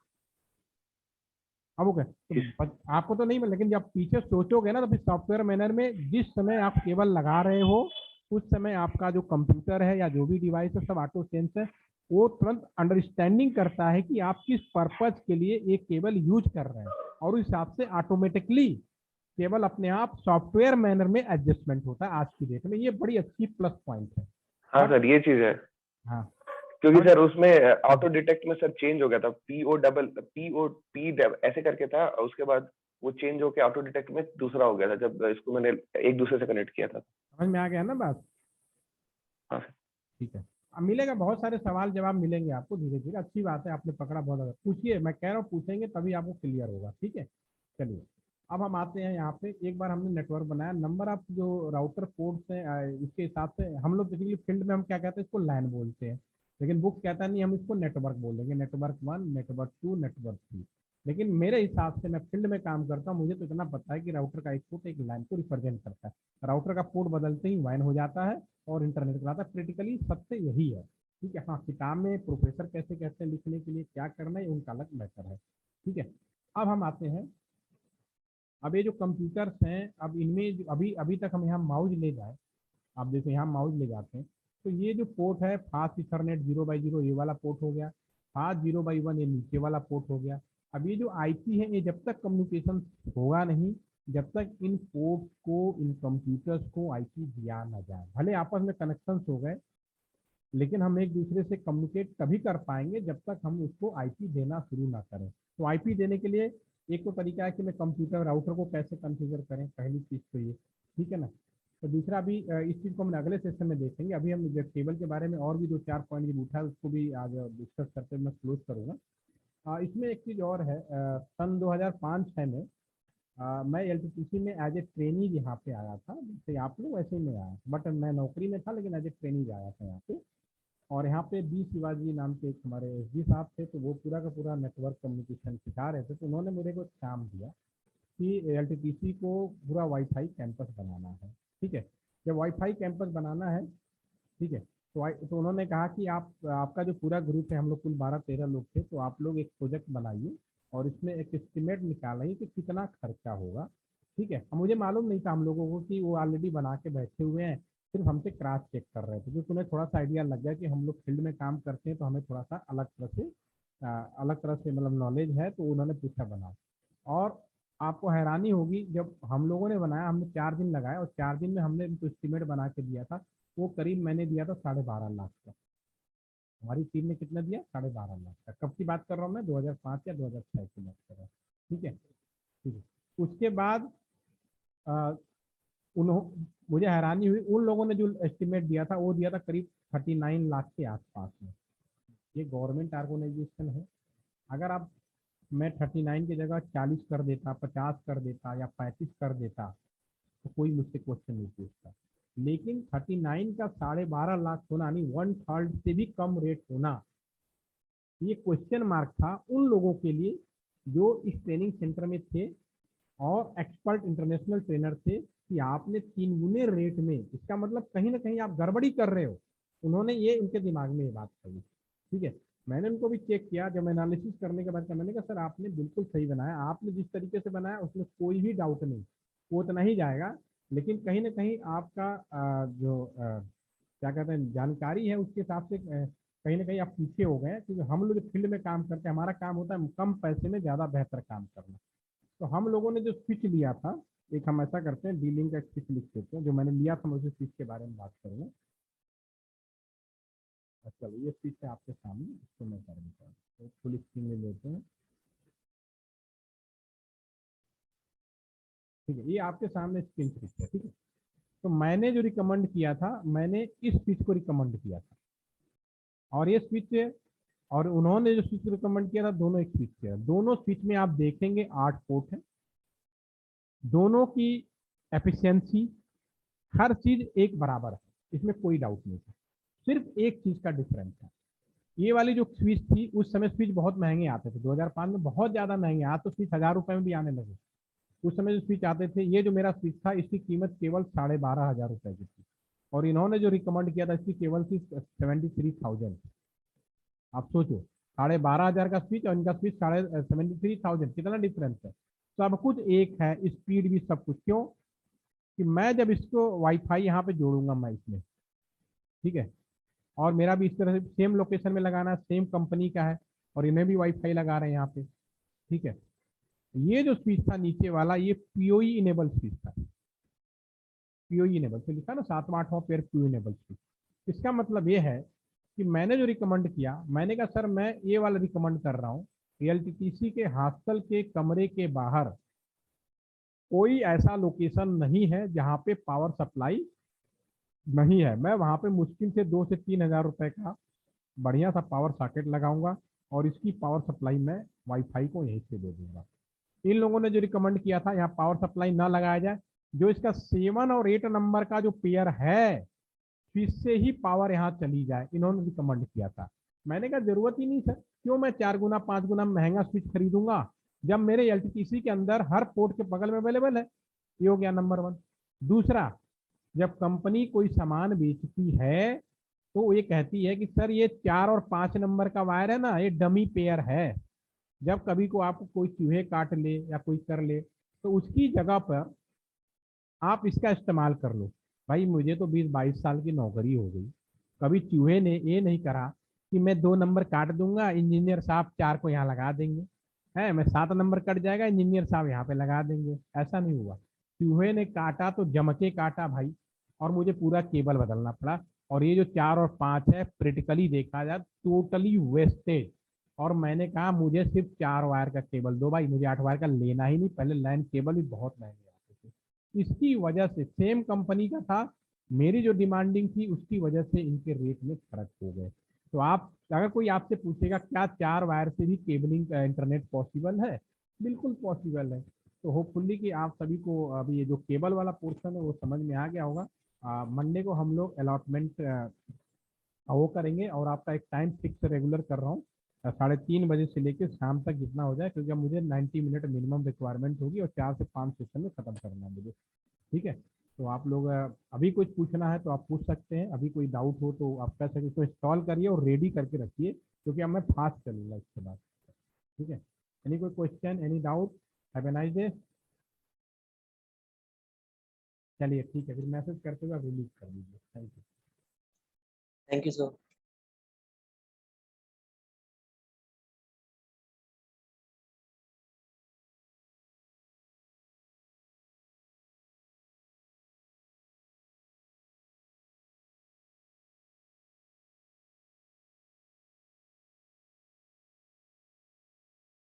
अब ओके, तो आपको तो नहीं, लेकिन जब पीछे सोचोगे ना तो फिर सॉफ्टवेयर मैनर में जिस समय आप केबल लगा रहे हो उस समय आपका जो कंप्यूटर है या जो भी डिवाइस है सब ऑटो सेंस है, वो तुरंत अंडरस्टैंडिंग करता है कि आप किस पर्पज के लिए एक केबल यूज कर रहे हैं, और उस हिसाब से ऑटोमेटिकली केवल अपने आप सॉफ्टवेयर मैनर में एडजस्टमेंट होता है आज की डेट में। ये बड़ी अच्छी प्लस पॉइंट है। हाँ बट सर ये चीज है, हाँ, क्योंकि और सर उसमें ऑटो डिटेक्ट में सर चेंज हो गया था, पी ऐसे करके था, उसके बाद वो चेंज होके ऑटो डिटेक्ट में दूसरा हो गया था जब इसको मैंने एक दूसरे से कनेक्ट किया था। समझ में आ गया ना बात? हाँ सर। ठीक है, अब मिलेगा, बहुत सारे सवाल जवाब मिलेंगे आपको धीरे धीरे, अच्छी बात है, आपने पकड़ा बहुत ज़्यादा, पूछिए, मैं कह रहा हूँ पूछेंगे तभी आपको क्लियर होगा। ठीक है, चलिए अब हम आते हैं यहाँ पे, एक बार हमने नेटवर्क बनाया, नंबर ऑफ जो राउटर पोर्ट्स हैं इसके हिसाब से हम लोग बेसिकली फील्ड में हम क्या कहते हैं, इसको लैन बोलते हैं, लेकिन बुक कहता नहीं, हम इसको नेटवर्क बोलेंगे, नेटवर्क 1, नेटवर्क 2, नेटवर्क 3। लेकिन मेरे हिसाब से, मैं फील्ड में काम करता हूँ, मुझे तो इतना पता है कि राउटर का एक पोर्ट एक लाइन को रिप्रेजेंट करता है, राउटर का पोर्ट बदलते ही वाइन हो जाता है और इंटरनेट चलाता है, प्रैक्टिकली सत्य यही है। ठीक है, हाँ किताब में प्रोफेसर कैसे कहते हैं लिखने के लिए क्या करना है उनका अलग मैटर है। ठीक है, अब हम आते हैं, अब ये जो कंप्यूटर्स हैं, अब इनमें अभी अभी तक हम यहाँ माउस ले जाए, आप देखो यहाँ माउस ले जाते हैं तो ये जो पोर्ट है फास्ट इथरनेट 0x0 ये वाला पोर्ट हो गया, फास्ट 0x1 ये नीचे वाला पोर्ट हो गया। अब ये जो आईपी है ये जब तक कम्युनिकेशन होगा नहीं, जब तक इन पोर्ट को, इन कंप्यूटर्स को आईपी दिया ना जाए, भले आपस में कनेक्शन हो गए लेकिन हम एक दूसरे से कम्युनिकेट तभी कर पाएंगे जब तक हम उसको आईपी देना शुरू ना करें। तो आईपी देने के लिए एक तो तरीका है कि मैं कंप्यूटर राउटर को कैसे कॉन्फ़िगर करें, पहली चीज़ तो ये, ठीक है ना। तो दूसरा भी इस चीज़ को हम अगले सेशन में देखेंगे, अभी हम जब टेबल के बारे में और भी 2-4 पॉइंट जब उठा है उसको भी आज डिस्कस करते हुए मैं क्लोज करूँगा। इसमें एक चीज़ और है, सन 2005-6 में मैं एलटीपीसी में एज ए ट्रेनी यहाँ पे आया था, जैसे आप लोग वैसे ही मैं आया, बट मैं नौकरी में था लेकिन एज ए ट्रेनी आया था यहाँ पे। और यहाँ पे बी शिवाजी नाम के एक हमारे एसडी साहब थे, तो वो पूरा का पूरा नेटवर्क कम्युनिकेशन सिखा रहे थे, तो उन्होंने मेरे को एक काम दिया कि एलटीपीसी को पूरा वाईफाई कैंपस बनाना है। ठीक है, जब वाईफाई कैंपस बनाना है, ठीक है, तो उन्होंने कहा कि आपका जो पूरा ग्रुप है, हम लोग कुल 12-13 लोग थे, तो आप लोग एक प्रोजेक्ट बनाइए और इसमें एक एस्टिमेट निकालिए कि कितना खर्चा होगा। ठीक है, अब मुझे मालूम नहीं था हम लोगों को कि वो ऑलरेडी बना के बैठे हुए हैं, सिर्फ हमसे क्रॉस चेक कर रहे थे, क्योंकि उन्हें थोड़ा सा आइडिया लग गया कि हम लोग फील्ड में काम करते हैं, तो हमें थोड़ा सा अलग तरह से मतलब नॉलेज है, तो उन्होंने पूछा बना। और आपको हैरानी होगी, जब हम लोगों ने बनाया, हमने 4 दिन लगाए और 4 दिन में हमने इनको एस्टिमेट बना के दिया था। वो करीब मैंने दिया था 12.5 लाख का। हमारी टीम ने कितना दिया? 12.5 लाख का। कब की बात कर रहा हूँ मैं? 2005 या 2006 की बात कर रहा हूँ। ठीक है, ठीक है। उसके बाद मुझे हैरानी हुई, उन लोगों ने जो एस्टिमेट दिया था वो दिया था करीब 39 लाख के आसपास में। ये गवर्नमेंट ऑर्गेनाइजेशन है। अगर आप मैं 39 की जगह 40 कर देता, 50 कर देता या 35 कर देता, तो कोई मुझसे क्वेश्चन नहीं पूछता। लेकिन 39 का 12.5 लाख होना, यानी 1/3 से भी कम रेट होना, ये क्वेश्चन मार्क था उन लोगों के लिए जो इस ट्रेनिंग सेंटर में थे और एक्सपर्ट इंटरनेशनल ट्रेनर थे, कि आपने 3 गुने रेट में, इसका मतलब कहीं ना कहीं आप गड़बड़ी कर रहे हो। उन्होंने ये उनके दिमाग में ये बात कही। ठीक है, मैंने उनको भी चेक किया, जब एनालिसिस करने के बाद मैंने कहा सर आपने बिल्कुल सही बनाया, आपने जिस तरीके से बनाया उसमें कोई भी डाउट नहीं, वो उतना ही जाएगा। लेकिन कहीं ना कहीं आपका क्या कहते हैं जानकारी है, उसके हिसाब से कहीं ना कहीं आप पीछे हो गए, क्योंकि हम लोग फील्ड में काम करते हैं, हमारा काम होता है कम पैसे में ज़्यादा बेहतर काम करना। तो हम लोगों ने जो स्विच लिया था, एक हम ऐसा करते हैं, डीलिंग का स्विच लिख देते हैं, जो मैंने लिया था मैं उसी स्विच के बारे में बात करूँगा। चलो ये स्विच है आपके सामने, इसको मैं कर देता हूँ, तो फुल स्क्रीन में लेते हैं। ठीक है, ये आपके सामने स्क्रीन स्विच है। ठीक है, तो मैंने जो रिकमेंड किया था, मैंने इस स्विच को रिकमेंड किया था, और ये स्विच, और उन्होंने जो स्विच रिकमेंड किया था, दोनों एक स्विच किया। दोनों स्विच में आप देखेंगे 8 पोर्ट है, दोनों की एफिशिएंसी, हर चीज एक बराबर है, इसमें कोई डाउट नहीं था। सिर्फ एक चीज का डिफरेंस है, ये वाली जो स्विच थी, उस समय स्विच बहुत महंगे आते थे, 2005 में बहुत ज्यादा महंगे, आज तो स्विच 1000 रुपए में भी आने लगे। उस समय जो स्विच आते थे, ये जो मेरा स्विच था, इसकी कीमत केवल 12,500 की थी, और इन्होंने जो रिकमेंड किया था इसकी केवल थी 73,000। आप सोचो, 12,500 का स्विच और इनका स्विच 73,000, कितना डिफरेंस है। सब कुछ एक है, स्पीड भी सब कुछ। क्यों? कि मैं जब इसको वाईफाई यहाँ पे जोड़ूंगा मैं इसमें, ठीक है, और मेरा भी इस तरह से सेम लोकेशन में लगाना, सेम कंपनी का है, और इन्हें भी वाईफाई लगा रहे हैं यहाँ पे। ठीक है, ये जो स्विच था नीचे वाला, ये पीओई इनेबल स्विच था। पीओई इनेबल से लिखा ना, 7वां 8वां पेयर पीओई इनेबल स्विच। इसका मतलब ये है कि मैंने जो रिकमेंड किया, मैंने कहा सर मैं ये वाला रिकमेंड कर रहा हूँ, एलटीटीसी के हॉस्टल के कमरे के बाहर कोई ऐसा लोकेशन नहीं है जहाँ पे पावर सप्लाई नहीं है। मैं वहाँ पे मुश्किल से 2 से 3 हज़ार रुपए का बढ़िया सा पावर सॉकेट लगाऊंगा, और इसकी पावर सप्लाई मैं वाईफाई को यहीं से दे दूंगा। इन लोगों ने जो रिकमेंड किया था, यहाँ पावर सप्लाई ना लगाया जाए, जो इसका 7 और 8 नंबर का जो पेयर है, इससे ही पावर यहाँ चली जाए, इन्होंने रिकमेंड किया था। मैंने कहा जरूरत ही नहीं सर, क्यों मैं 4 गुना 5 गुना महंगा स्विच खरीदूंगा, जब मेरे एलटीटीसी के अंदर हर पोर्ट के बगल में अवेलेबल है। ये हो गया नंबर 1। दूसरा, जब कंपनी कोई सामान बेचती है, तो वो ये कहती है कि सर ये 4 और 5 नंबर का वायर है ना, ये डमी पेयर है, जब कभी को आपको कोई चूहे काट ले या कोई कर ले, तो उसकी जगह पर आप इसका इस्तेमाल कर लो। भाई मुझे तो 20-22 साल की नौकरी हो गई, कभी चूहे ने ये नहीं करा कि मैं 2 नंबर काट दूंगा, इंजीनियर साहब 4 को यहाँ लगा देंगे, है मैं 7 नंबर कट जाएगा, इंजीनियर साहब यहाँ पे लगा देंगे। ऐसा नहीं हुआ, चूहे ने काटा तो जम के काटा भाई, और मुझे पूरा केबल बदलना पड़ा। और ये जो 4 और 5 है, प्रैक्टिकली देखा जाए टोटली वेस्टेज। और मैंने कहा मुझे सिर्फ 4 वायर का केबल दो भाई, मुझे 8 वायर का लेना ही नहीं। पहले लैंड केबल भी बहुत महंगे आते थे, इसकी वजह से सेम कंपनी का था, मेरी जो डिमांडिंग थी उसकी वजह से इनके रेट में फर्क हो गए। तो आप अगर कोई आपसे पूछेगा क्या 4 वायर से भी केबलिंग इंटरनेट पॉसिबल है, बिल्कुल पॉसिबल है। तो होपफुली कि आप सभी को अभी ये जो केबल वाला पोर्शन है वो समझ में आ गया होगा। मंडे को हम लोग अलॉटमेंट वो करेंगे, और आपका एक टाइम फिक्स रेगुलर कर रहा हूँ, 3:30 बजे से लेकर शाम तक जितना हो जाए, क्योंकि अब मुझे 90 मिनट मिनिमम रिक्वायरमेंट होगी और 4 से 5 सेशन में खत्म करना है मुझे। ठीक है, तो आप लोग अभी कुछ पूछना है तो आप पूछ सकते हैं, अभी कोई डाउट हो तो आप कह सकते, इसको इंस्टॉल करिए और रेडी करके रखिए, क्योंकि अब मैं फास्ट चलूंगा इसके बाद। ठीक है, एनी कोई question, any doubt? Have a nice day. चलिए ठीक है, फिर मैसेज करते हुए आप रिलीज कर दीजिए। Thank you. Thank you sir.